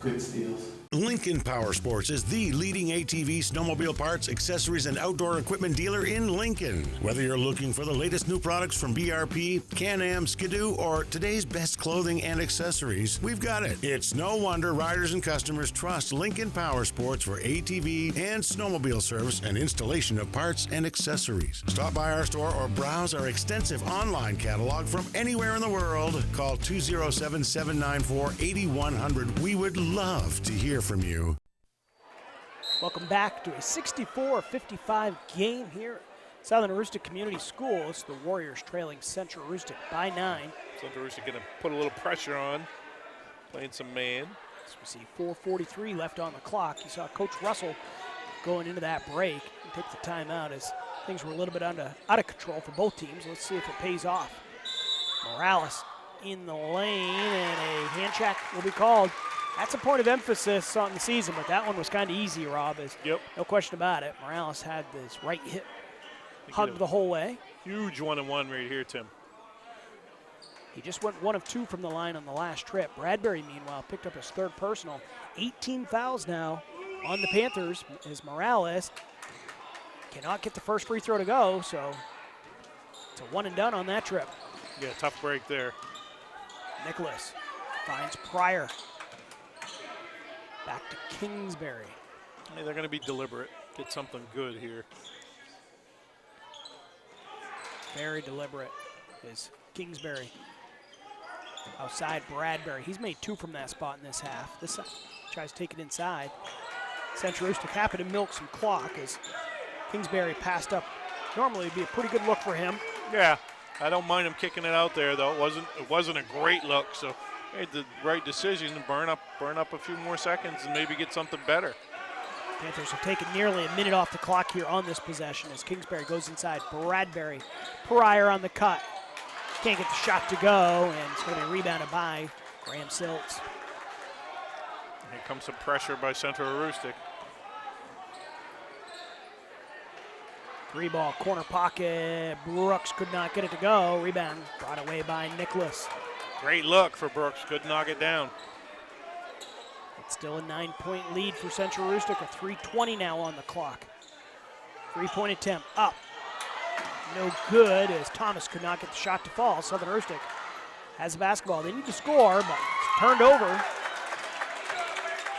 good steals. Lincoln Power Sports is the leading ATV, snowmobile parts, accessories, and outdoor equipment dealer in Lincoln. Whether you're looking for the latest new products from BRP, Can-Am, Skidoo, or today's best clothing and accessories, we've got it. It's no wonder riders and customers trust Lincoln Power Sports for ATV and snowmobile service and installation of parts and accessories. Stop by our store or browse our extensive online catalog from anywhere in the world. Call 207-794-8100. We would love to hear from you. Welcome back to a 64-55 game here at Southern Aroostook Community School. It's the Warriors trailing Central Aroostook by 9. Central Aroostook going to put a little pressure on, playing some man. As we see 4:43 left on the clock. You saw Coach Russell going into that break and take the timeout as things were a little bit out of control for both teams. Let's see if it pays off. Morales in the lane, and a hand check will be called. That's a point of emphasis on the season, but that one was kind of easy, Rob. No question about it. Morales had this right hip hugged the whole way. Huge 1-on-1 right here, Tim. He just went 1 of 2 from the line on the last trip. Bradbury, meanwhile, picked up his 3rd personal. 18 fouls now on the Panthers as Morales cannot get the first free throw to go, so it's a one and done on that trip. Yeah, tough break there. Nicholas finds Pryor. Back to Kingsbury. Hey, they're going to be deliberate. Get something good here. Very deliberate is Kingsbury. Outside Bradbury. He's made 2 from that spot in this half. This tries to take it inside. Central Aroostook happy to milk some clock as Kingsbury passed up. Normally it'd be a pretty good look for him. Yeah, I don't mind him kicking it out there though. It wasn't a great look, so made the right decision to burn up a few more seconds and maybe get something better. Panthers have taken nearly a minute off the clock here on this possession as Kingsbury goes inside. Bradbury, Pryor on the cut. Can't get the shot to go, and it's going to be rebounded by Graham Siltz. Here comes some pressure by Central Aroostook. 3-ball corner pocket. Brooks could not get it to go. Rebound brought away by Nicholas. Great look for Brooks. Couldn't knock it down. It's still a 9-point lead for Central Aroostook. A 3:20 now on the clock. 3-point attempt up. No good as Thomas could not get the shot to fall. Southern Aroostook has the basketball. They need to score, but it's turned over.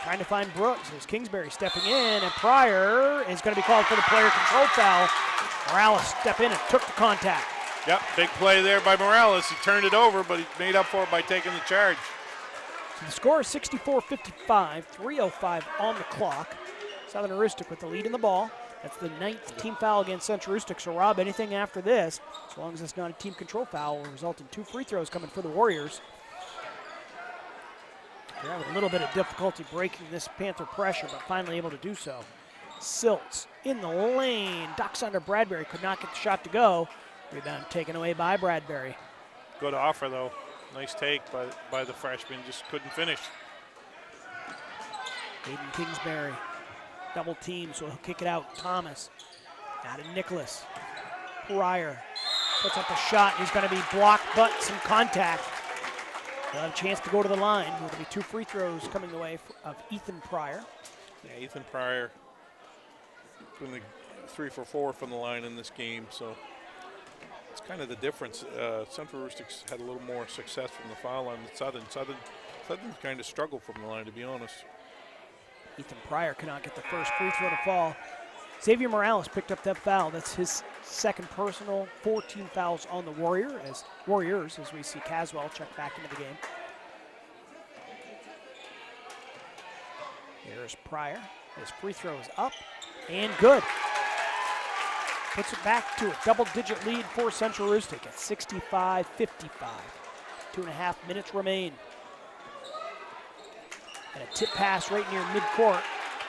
Trying to find Brooks as Kingsbury stepping in, and Pryor is going to be called for the player control foul. Morales stepped in and took the contact. Yep, big play there by Morales. He turned it over, but he made up for it by taking the charge. So the score is 64-55, 3:05 on the clock. Southern Aroostook with the lead in the ball. That's the 9th team foul against Central Aroostook. So, Rob, anything after this, as long as it's not a team control foul, will result in 2 free throws coming for the Warriors. They're having a little bit of difficulty breaking this Panther pressure, but finally able to do so. Siltz in the lane, ducks under Bradbury, could not get the shot to go. Rebound taken away by Bradbury. Good offer, though. Nice take by the freshman, just couldn't finish. Aiden Kingsbury, double team, so he'll kick it out. Thomas, out of Nicholas. Pryor puts up a shot. He's going to be blocked, but some contact. They'll have a chance to go to the line. There'll be 2 free throws coming the way of Ethan Pryor. Yeah, Ethan Pryor been 3 for 4 from the line in this game, so it's kind of the difference. Central Rustics had a little more success from the foul line than Southern. Southern kind of struggled from the line, to be honest. Ethan Pryor cannot get the first free throw to fall. Xavier Morales picked up that foul. That's his second personal, 14 fouls on the Warriors as we see Caswell check back into the game. Here's Pryor. His free throw is up and good. Puts it back to a double-digit lead for Central Rustic at 65-55. 2.5 minutes remain. And a tip pass right near midcourt.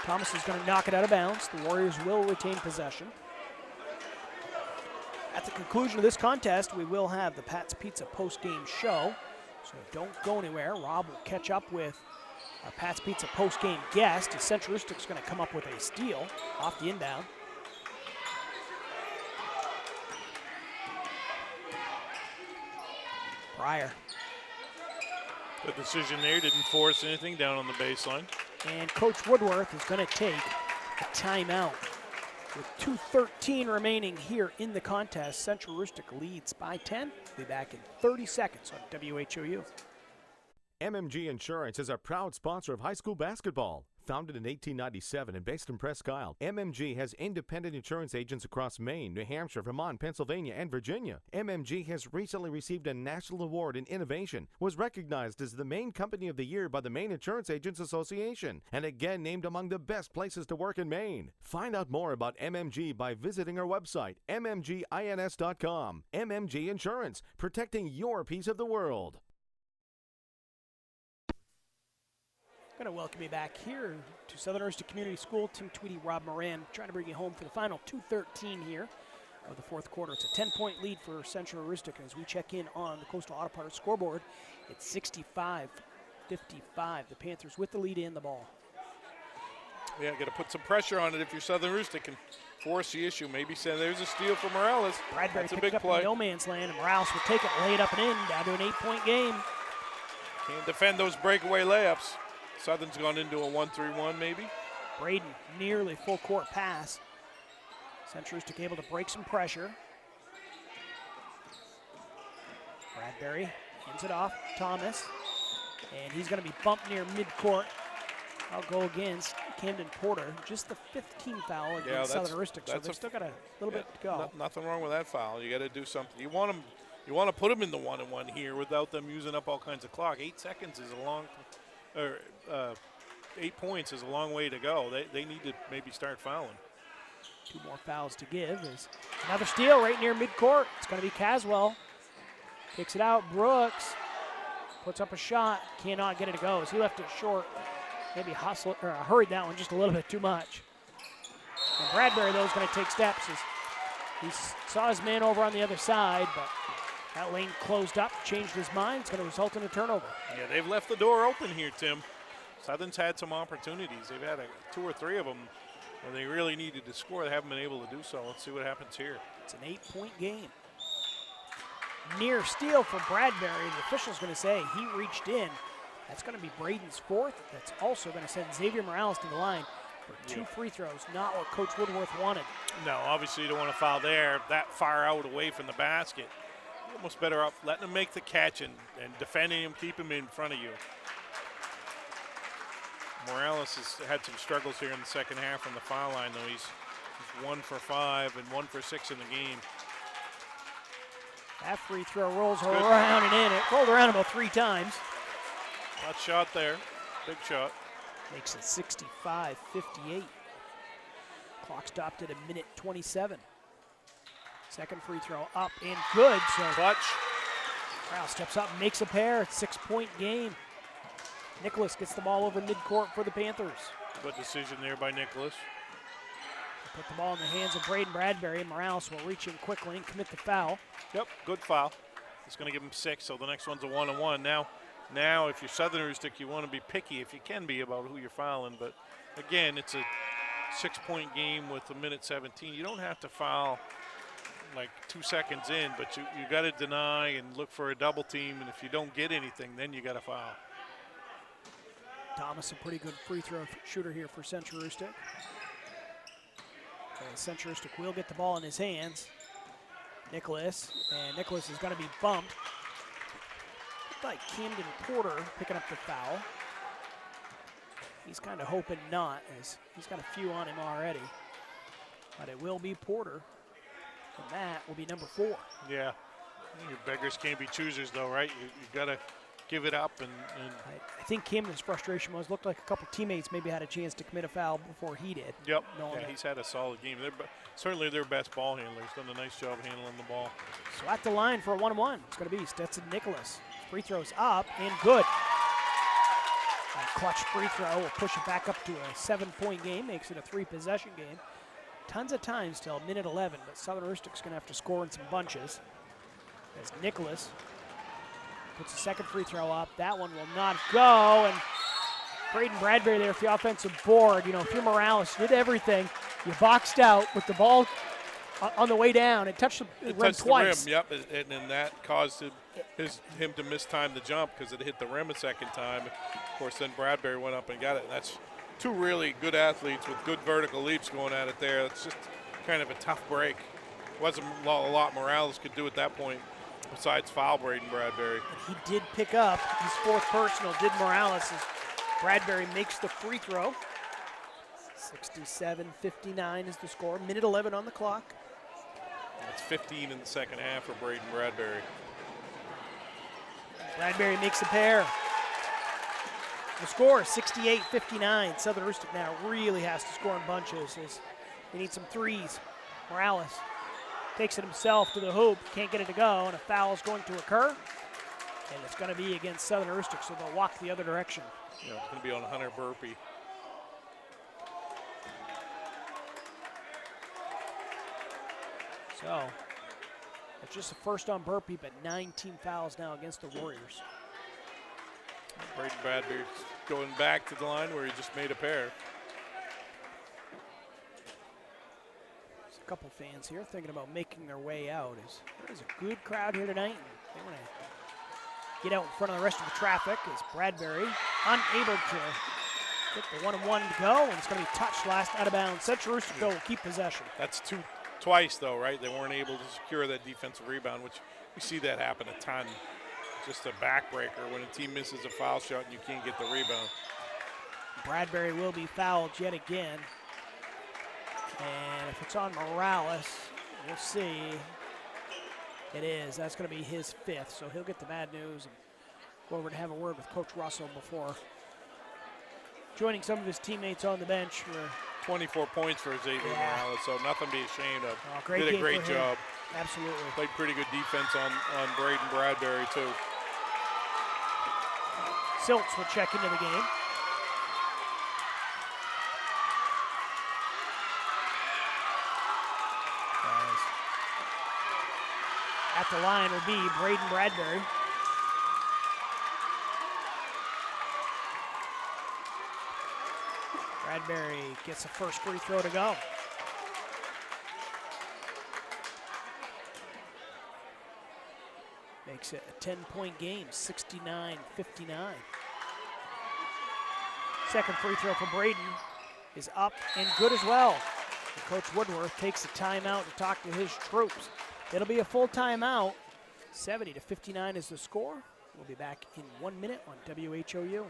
Thomas is going to knock it out of bounds. The Warriors will retain possession. At the conclusion of this contest, we will have the Pat's Pizza post-game show. So don't go anywhere. Rob will catch up with our Pat's Pizza post-game guest. Central Rustic's going to come up with a steal off the inbound. Pryor. Good decision there. Didn't force anything down on the baseline. And Coach Woodworth is going to take a timeout. With 2:13 remaining here in the contest, Central Rustic leads by 10. We'll be back in 30 seconds on WHOU. MMG Insurance is a proud sponsor of high school basketball. Founded in 1897 and based in Presque Isle, MMG has independent insurance agents across Maine, New Hampshire, Vermont, Pennsylvania, and Virginia. MMG has recently received a national award in innovation, was recognized as the Maine Company of the Year by the Maine Insurance Agents Association, and again named among the best places to work in Maine. Find out more about MMG by visiting our website, mmgins.com. MMG Insurance, protecting your piece of the world. Going to welcome you back here to Southern Rustic Community School. Tim Tweedy, Rob Moran, trying to bring you home for the final 2:13 here of the fourth quarter. It's a 10-point lead for Central Rustic. As we check in on the Coastal Auto Parts scoreboard, it's 65-55. The Panthers with the lead and the ball. Yeah, got to put some pressure on it if you're Southern Rustic and force the issue. Maybe say there's a steal for Morales. Bradbury That's a picked big up play. in no man's land, and Morales will take it, lay it up and in, down to an 8-point game. Can't defend those breakaway layups. Southern's gone into a 1-3-1 maybe. Braden, nearly full court pass. Central Rustic able to break some pressure. Bradbury hands it off, Thomas. And he's going to be bumped near midcourt. I'll go against Camden Porter. Just the 5th team foul against Southern Rustic, so they've still got a little bit to go. Nothing wrong with that foul. You got to do something. You want to put them in the 1-and-1 here without them using up all kinds of clock. 8 seconds is a long, 8 points is a long way to go. They need to maybe start fouling. 2 more fouls to give. Is another steal right near midcourt. It's going to be Caswell. Kicks it out. Brooks puts up a shot. Cannot get it to go. As he left it short. Maybe hurried that one just a little bit too much. And Bradbury, though, is going to take steps. As he saw his man over on the other side, but that lane closed up, changed his mind. It's going to result in a turnover. Yeah, they've left the door open here, Tim. Southern's had some opportunities. They've had 2 or 3 of them when they really needed to score. They haven't been able to do so. Let's see what happens here. It's an 8-point game. Near steal for Bradbury. The official's going to say he reached in. That's going to be Braden's 4th. That's also going to send Xavier Morales to the line for 2 free throws. Not what Coach Woodworth wanted. No, obviously you don't want to foul there, that far out away from the basket. You're almost better off letting him make the catch and defending him, keep him in front of you. Morales has had some struggles here in the second half from the foul line, though. He's 1 for 5 and 1 for 6 in the game. That free throw rolls around and in. It rolled around about 3 times. Hot shot there. Big shot. Makes it 65-58. Clock stopped at 1:27. Second free throw up and good. So clutch. Morales steps up, makes a pair. It's 6-point game. Nicholas gets the ball over midcourt for the Panthers. Good decision there by Nicholas. They put the ball in the hands of Braden Bradbury. Morales will reach in quickly and commit the foul. Yep, good foul. It's going to give him 6, so the next one's a 1-on-1. Now, if you're Southern Rustic, you want to be picky, if you can be, about who you're fouling. But, again, it's a 6-point game with 1:17. You don't have to foul like 2 seconds in, but you got to deny and look for a double team, and if you don't get anything, then you got to foul. Thomas, a pretty good free throw shooter here for Central Aroostook. Central Aroostook will get the ball in his hands. Nicholas is going to be bumped. Looked like Camden Porter picking up the foul. He's kind of hoping not, as he's got a few on him already. But it will be Porter, and that will be number 4. Yeah, your beggars can't be choosers, though, right? You got to give it up. And I think Camden's frustration looked like a couple teammates maybe had a chance to commit a foul before he did. Yep, yeah, he's had a solid game. Certainly their best ball handler. He's done a nice job handling the ball. So at the line for a 1-1, it's going to be Stetson Nicholas. Free throws up and good. A clutch free throw will push it back up to a 7-point game, makes it a 3-possession game. Tons of time still, minute 11, but Southern Aroostook's going to have to score in some bunches. As Nicholas puts a second free throw up. That one will not go, and Braden Bradbury there at the offensive board. You know, if you're Morales, you did everything. You boxed out with the ball on the way down. It touched the rim twice. The rim, yep, and that caused him to mistime the jump because it hit the rim a second time. Of course, then Bradbury went up and got it. And that's two really good athletes with good vertical leaps going at it there. It's just kind of a tough break. Wasn't a lot Morales could do at that point besides foul Braden Bradbury. He did pick up his 4th personal, did Morales, as Bradbury makes the free throw. 67-59 is the score. Minute 11 on the clock. It's 15 in the second half for Braden Bradbury. Bradbury makes a pair. The score is 68-59. Southern Aroostook now really has to score in bunches as they need some threes. Morales takes it himself to the hoop, can't get it to go, and a foul is going to occur. And it's going to be against Southern Aroostook, so they'll walk the other direction. Yeah, it's going to be on Hunter Burpee. So, it's just the first on Burpee, but 9 team fouls now against the Warriors. Braden Bradbury going back to the line where he just made a pair. There's a couple fans here thinking about making their way out. There's a good crowd here tonight. They want to get out in front of the rest of the traffic as Bradbury unable to get the 1-on-1 to go, and it's going to be touched last out of bounds. Central Aroostook will keep possession. That's twice though, right? They weren't able to secure that defensive rebound, which we see that happen a ton. Just a backbreaker when a team misses a foul shot and you can't get the rebound. Bradbury will be fouled yet again. And if it's on Morales, we'll see. It is. That's going to be his 5th, so he'll get the bad news and go over to have a word with Coach Russell before joining some of his teammates on the bench. 24 points for Xavier Morales, so nothing to be ashamed of. Did a great job. Absolutely. Played pretty good defense on Braden Bradbury, too. Silts will check into the game. At the line will be Braden Bradbury. Bradbury gets the first free throw to go. Makes it a 10-point game, 69-59. Second free throw for Braden is up and good as well. And Coach Woodworth takes a timeout to talk to his troops. It'll be a full timeout. 70-59 is the score. We'll be back in 1 minute on WHOU.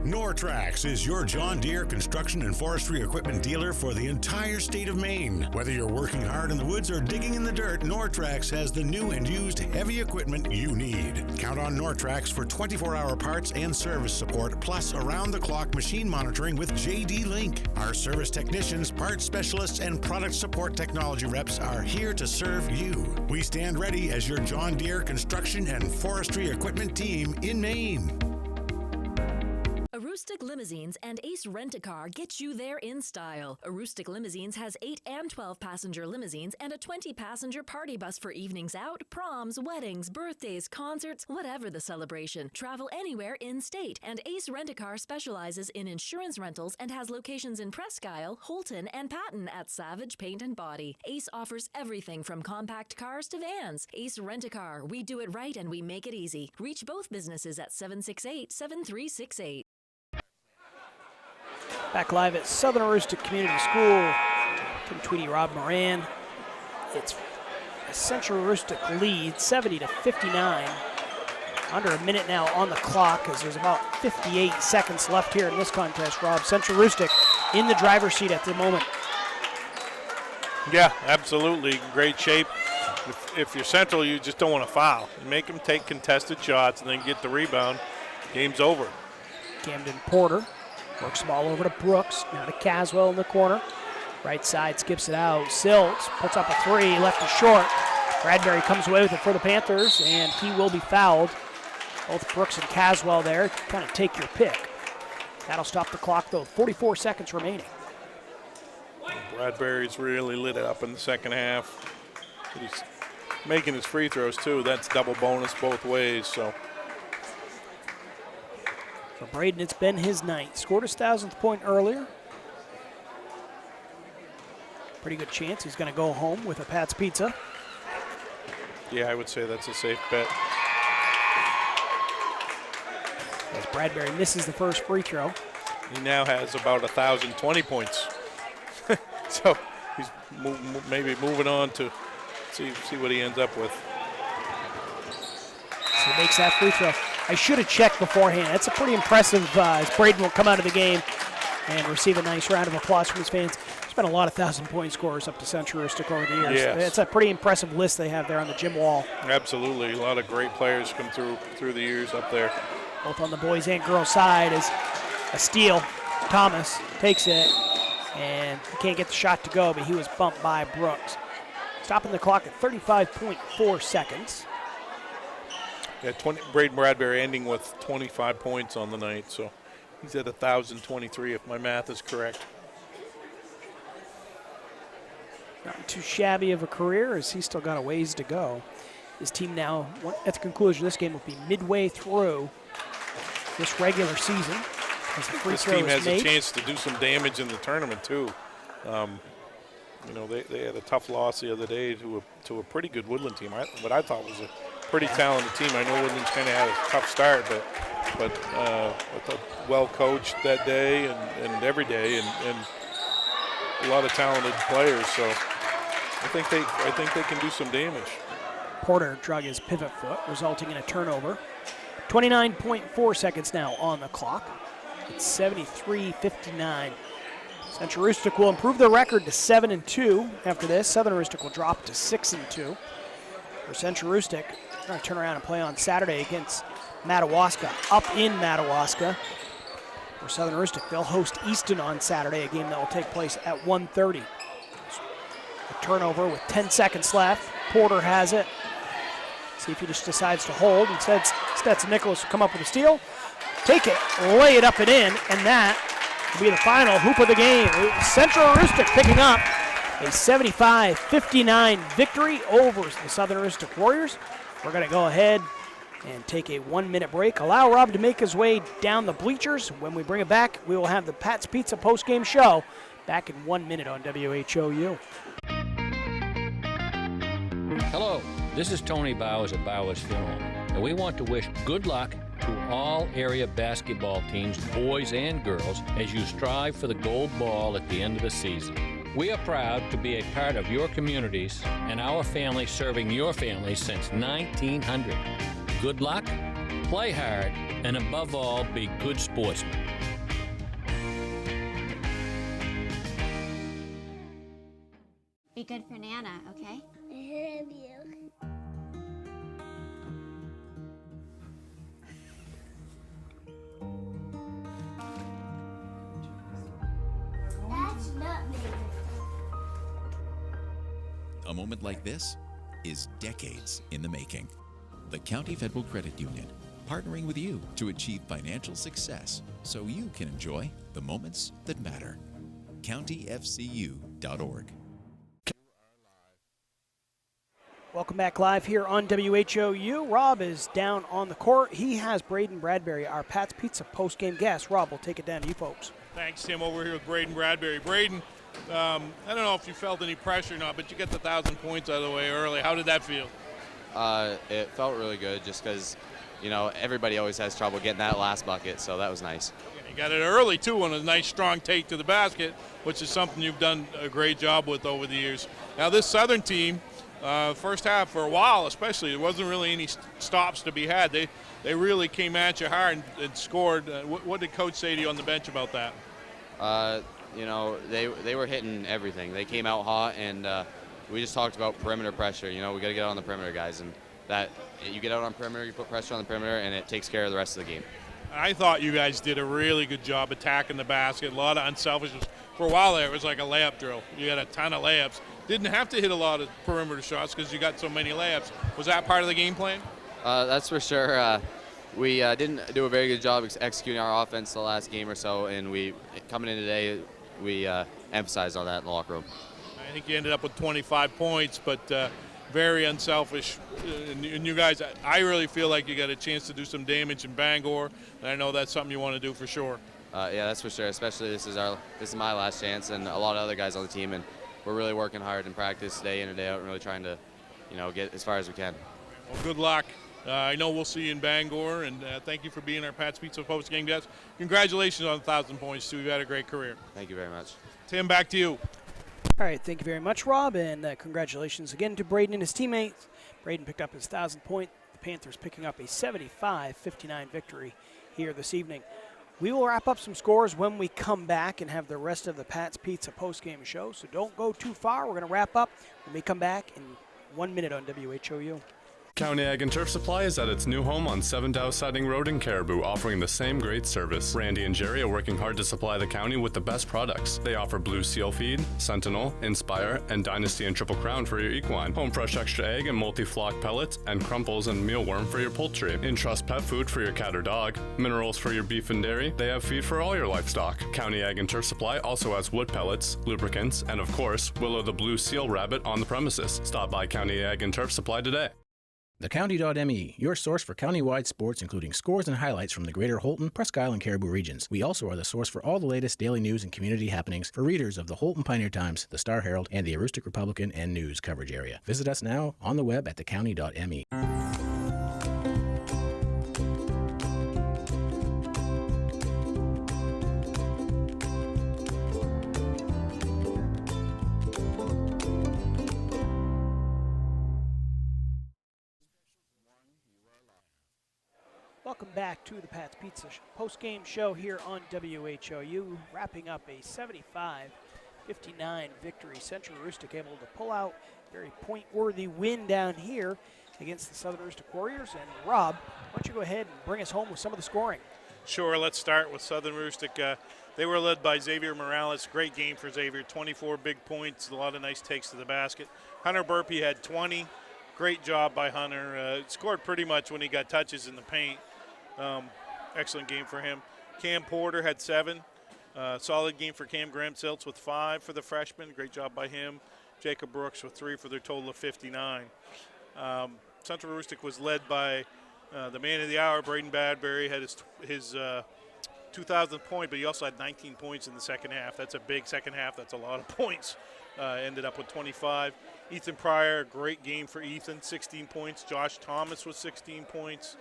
Nortrax is your John Deere construction and forestry equipment dealer for the entire state of Maine. Whether you're working hard in the woods or digging in the dirt, Nortrax has the new and used heavy equipment you need. Count on Nortrax for 24-hour parts and service support, plus around-the-clock machine monitoring with JD Link. Our service technicians, parts specialists, and product support technology reps are here to serve you. We stand ready as your John Deere construction and forestry equipment team in Maine. Aroostook Limousines and Ace Rent-A-Car get you there in style. Aroostook Limousines has 8 and 12 passenger limousines and a 20 passenger party bus for evenings out, proms, weddings, birthdays, concerts, whatever the celebration. Travel anywhere in state. And Ace Rent-A-Car specializes in insurance rentals and has locations in Presque Isle, Holton, and Patton at Savage Paint and Body. Ace offers everything from compact cars to vans. Ace Rent-A-Car. We do it right and we make it easy. Reach both businesses at 768-7368. Back live at Southern Aroostook Community School. Tim Tweedy, Rob Moran. It's a Central Aroostook lead, 70-59. Under a minute now on the clock as there's about 58 seconds left here in this contest, Rob. Central Aroostook in the driver's seat at the moment. Yeah, absolutely. Great shape. If you're Central, you just don't want to foul. You make them take contested shots and then get the rebound. Game's over. Camden Porter works the ball over to Brooks. Now to Caswell in the corner. Right side skips it out. Sills puts up a three. Left is short. Bradbury comes away with it for the Panthers, and he will be fouled. Both Brooks and Caswell there. Kind of take your pick. That'll stop the clock, though. 44 seconds remaining. Bradbury's really lit it up in the second half. He's making his free throws, too. That's double bonus both ways, so. For Braden, it's been his night. Scored his 1,000th point earlier. Pretty good chance he's going to go home with a Pat's Pizza. Yeah, I would say that's a safe bet. As Bradbury misses the first free throw. He now has about 1,020 points. So he's maybe moving on to see what he ends up with. So he makes that free throw. I should have checked beforehand. That's a pretty impressive as Braden will come out of the game and receive a nice round of applause from his fans. There's been a lot of 1,000-point scorers up to Central Aroostook over the years. Yes. It's a pretty impressive list they have there on the gym wall. Absolutely. A lot of great players come through the years up there. Both on the boys and girls side is a steal. Thomas takes it, and he can't get the shot to go, but he was bumped by Brooks. Stopping the clock at 35.4 seconds. Yeah, Braden Bradbury ending with 25 points on the night, so he's at 1,023 if my math is correct. Not too shabby of a career as he's still got a ways to go. His team now, at the conclusion of this game, will be midway through this regular season. This team has a chance to do some damage in the tournament, too. You know, they had a tough loss the other day to a pretty good Woodland team, what I thought was a pretty talented team. I know Woodland's kind of had a tough start, but I thought well coached that day and every day, and a lot of talented players. So I think they can do some damage. Porter drug his pivot foot, resulting in a turnover. 29.4 seconds now on the clock. It's 73-59. Central Aroostook will improve their record to 7-2 after this. Southern Aroostook will drop to 6-2. For Central Aroostook, they're going to turn around and play on Saturday against Madawaska, up in Madawaska. For Southern Aroostook, they'll host Easton on Saturday, a game that will take place at 1:30. A turnover with 10 seconds left. Porter has it. See if he just decides to hold. Instead, Stetson Nicholas will come up with a steal. Take it, lay it up and in, and that will be the final hoop of the game. Central Aroostook picking up a 75-59 victory over the Southern Aroostook Warriors. We're going to go ahead and take a 1-minute break. Allow Rob to make his way down the bleachers. When we bring it back, we will have the Pat's Pizza post-game show back in 1 minute on WHOU. Hello, this is Tony Bowers at Bowers Funeral, and we want to wish good luck to all area basketball teams, boys and girls, as you strive for the gold ball at the end of the season. We are proud to be a part of your communities and our family serving your family since 1900. Good luck, play hard, and above all, be good sportsmen. Be good for Nana, okay? I love you. That's not me. A moment like this is decades in the making. The County Federal Credit Union, partnering with you to achieve financial success so you can enjoy the moments that matter. CountyFCU.org. Welcome back live here on WHOU. Rob is down on the court. He has Braden Bradbury, our Pat's Pizza post-game guest. Rob, we'll take it down to you folks. Thanks, Tim. Over here with Braden Bradbury. Braden, I don't know if you felt any pressure or not, but you get the 1,000 points out of the way early. How did that feel? It felt really good just because, everybody always has trouble getting that last bucket, so that was nice. You got it early, too, on a nice, strong take to the basket, which is something you've done a great job with over the years. Now, this Southern team, first half for a while especially, there wasn't really any stops to be had. They really came at you hard and scored. What did Coach say to you on the bench about that? They were hitting everything. They came out hot, and we just talked about perimeter pressure. We got to get out on the perimeter, guys, and that you get out on perimeter, you put pressure on the perimeter, and it takes care of the rest of the game. I thought you guys did a really good job attacking the basket. A lot of unselfishness. For a while there, it was like a layup drill. You got a ton of layups. Didn't have to hit a lot of perimeter shots because you got so many layups. Was that part of the game plan? That's for sure. We didn't do a very good job executing our offense the last game or so, and coming in today, we emphasized on that in the locker room. I think you ended up with 25 points, but very unselfish. And you guys, I really feel like you got a chance to do some damage in Bangor, and I know that's something you want to do for sure. Yeah, that's for sure. Especially this is my last chance, and a lot of other guys on the team, and we're really working hard in practice day in and day out, and really trying to, get as far as we can. Well, good luck. I know we'll see you in Bangor, and thank you for being our Pat's Pizza post-game guest. Congratulations on 1,000 points, too. You've had a great career. Thank you very much. Tim, back to you. All right, thank you very much, Rob, and congratulations again to Braden and his teammates. Braden picked up his 1,000 point. The Panthers picking up a 75-59 victory here this evening. We will wrap up some scores when we come back and have the rest of the Pat's Pizza postgame show, so don't go too far. We're going to wrap up when we come back in 1 minute on WHOU. County Ag and Turf Supply is at its new home on 7 Dow Siding Road in Caribou, offering the same great service. Randy and Jerry are working hard to supply the county with the best products. They offer Blue Seal Feed, Sentinel, Inspire, and Dynasty and Triple Crown for your equine, Home Fresh Extra Egg and Multi-Flock Pellets, and Crumples and Mealworm for your poultry, Entrust Pet Food for your cat or dog, Minerals for your beef and dairy. They have feed for all your livestock. County Ag and Turf Supply also has wood pellets, lubricants, and of course, Willow the Blue Seal Rabbit on the premises. Stop by County Ag and Turf Supply today. TheCounty.me, your source for county-wide sports, including scores and highlights from the greater Holton, Presque Isle, and Caribou regions. We also are the source for all the latest daily news and community happenings for readers of the Holton Pioneer Times, the Star Herald, and the Aroostook Republican and News coverage area. Visit us now on the web at thecounty.me. Welcome back to the Pat's Pizza post-game show here on WHOU, wrapping up a 75-59 victory. Central Aroostook able to pull out a very point-worthy win down here against the Southern Aroostook Warriors. And Rob, why don't you go ahead and bring us home with some of the scoring? Sure, let's start with Southern Aroostook. They were led by Xavier Morales. Great game for Xavier, 24 big points, a lot of nice takes to the basket. Hunter Burpee had 20. Great job by Hunter. Scored pretty much when he got touches in the paint. Excellent game for him. Cam Porter had 7. Solid game for Cam Graham-Siltz with 5 for the freshman. Great job by him. Jacob Brooks with 3 for their total of 59. Central Aroostook was led by the man of the hour, Braden Bradbury, had his 2,000th point, but he also had 19 points in the second half. That's a big second half. That's a lot of points. Ended up with 25. Ethan Pryor, great game for Ethan, 16 points. Josh Thomas with 16 points.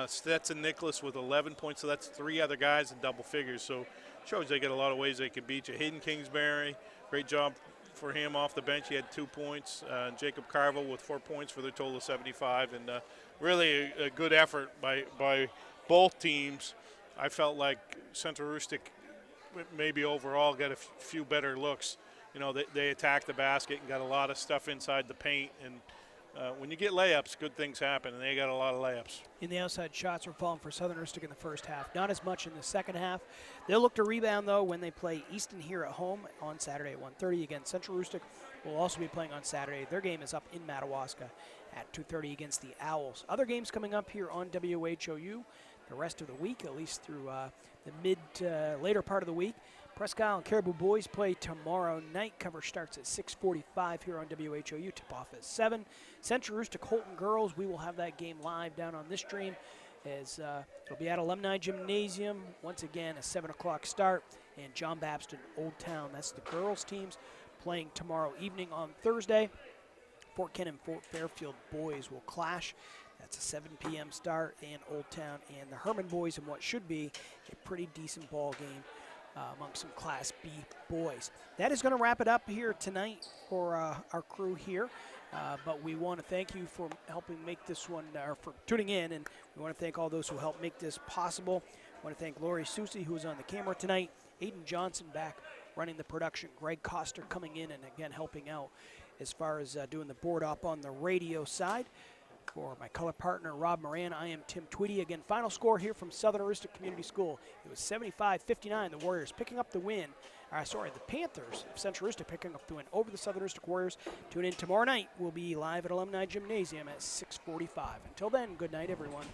Stetson Nicholas with 11 points, so that's 3 other guys in double figures. So shows they got a lot of ways they could beat you. Hayden Kingsbury, great job for him off the bench. He had 2 points. Jacob Carville with 4 points for their total of 75. And really a good effort by both teams. I felt like Central Aroostook maybe overall got a few better looks. They attacked the basket and got a lot of stuff inside the paint. And when you get layups, good things happen, and they got a lot of layups. In the outside, shots were falling for Southern Aroostook in the first half. Not as much in the second half. They'll look to rebound, though, when they play Easton here at home on Saturday at 1:30. Again, Central Aroostook will also be playing on Saturday. Their game is up in Madawaska at 2:30 against the Owls. Other games coming up here on WHOU the rest of the week, at least through the later part of the week. Presque Isle and Caribou boys play tomorrow night. Coverage starts at 6:45 here on WHOU. Tip-off at 7. Central Aroostook Holton girls, we will have that game live down on this stream as it'll be at Alumni Gymnasium. Once again, a 7 o'clock start. And John Babston, Old Town, that's the girls' teams, playing tomorrow evening on Thursday. Fort Ken and Fort Fairfield boys will clash. That's a 7 p.m. start, and Old Town and the Herman boys in what should be a pretty decent ball game among some Class B boys. That is going to wrap it up here tonight for our crew here. But we want to thank you for helping make this one, or for tuning in, and we want to thank all those who helped make this possible. I want to thank Lori Susi, who was on the camera tonight, Aiden Johnson back running the production, Greg Coster coming in and again helping out as far as doing the board op on the radio side. For my color partner, Rob Moran, I am Tim Tweedy. Again, final score here from Southern Aroostook Community School. It was 75-59, the Warriors picking up the win. The Panthers of Central Aroostook picking up the win over the Southern Aroostook Warriors. Tune in tomorrow night. We'll be live at Alumni Gymnasium at 6:45. Until then, good night, everyone.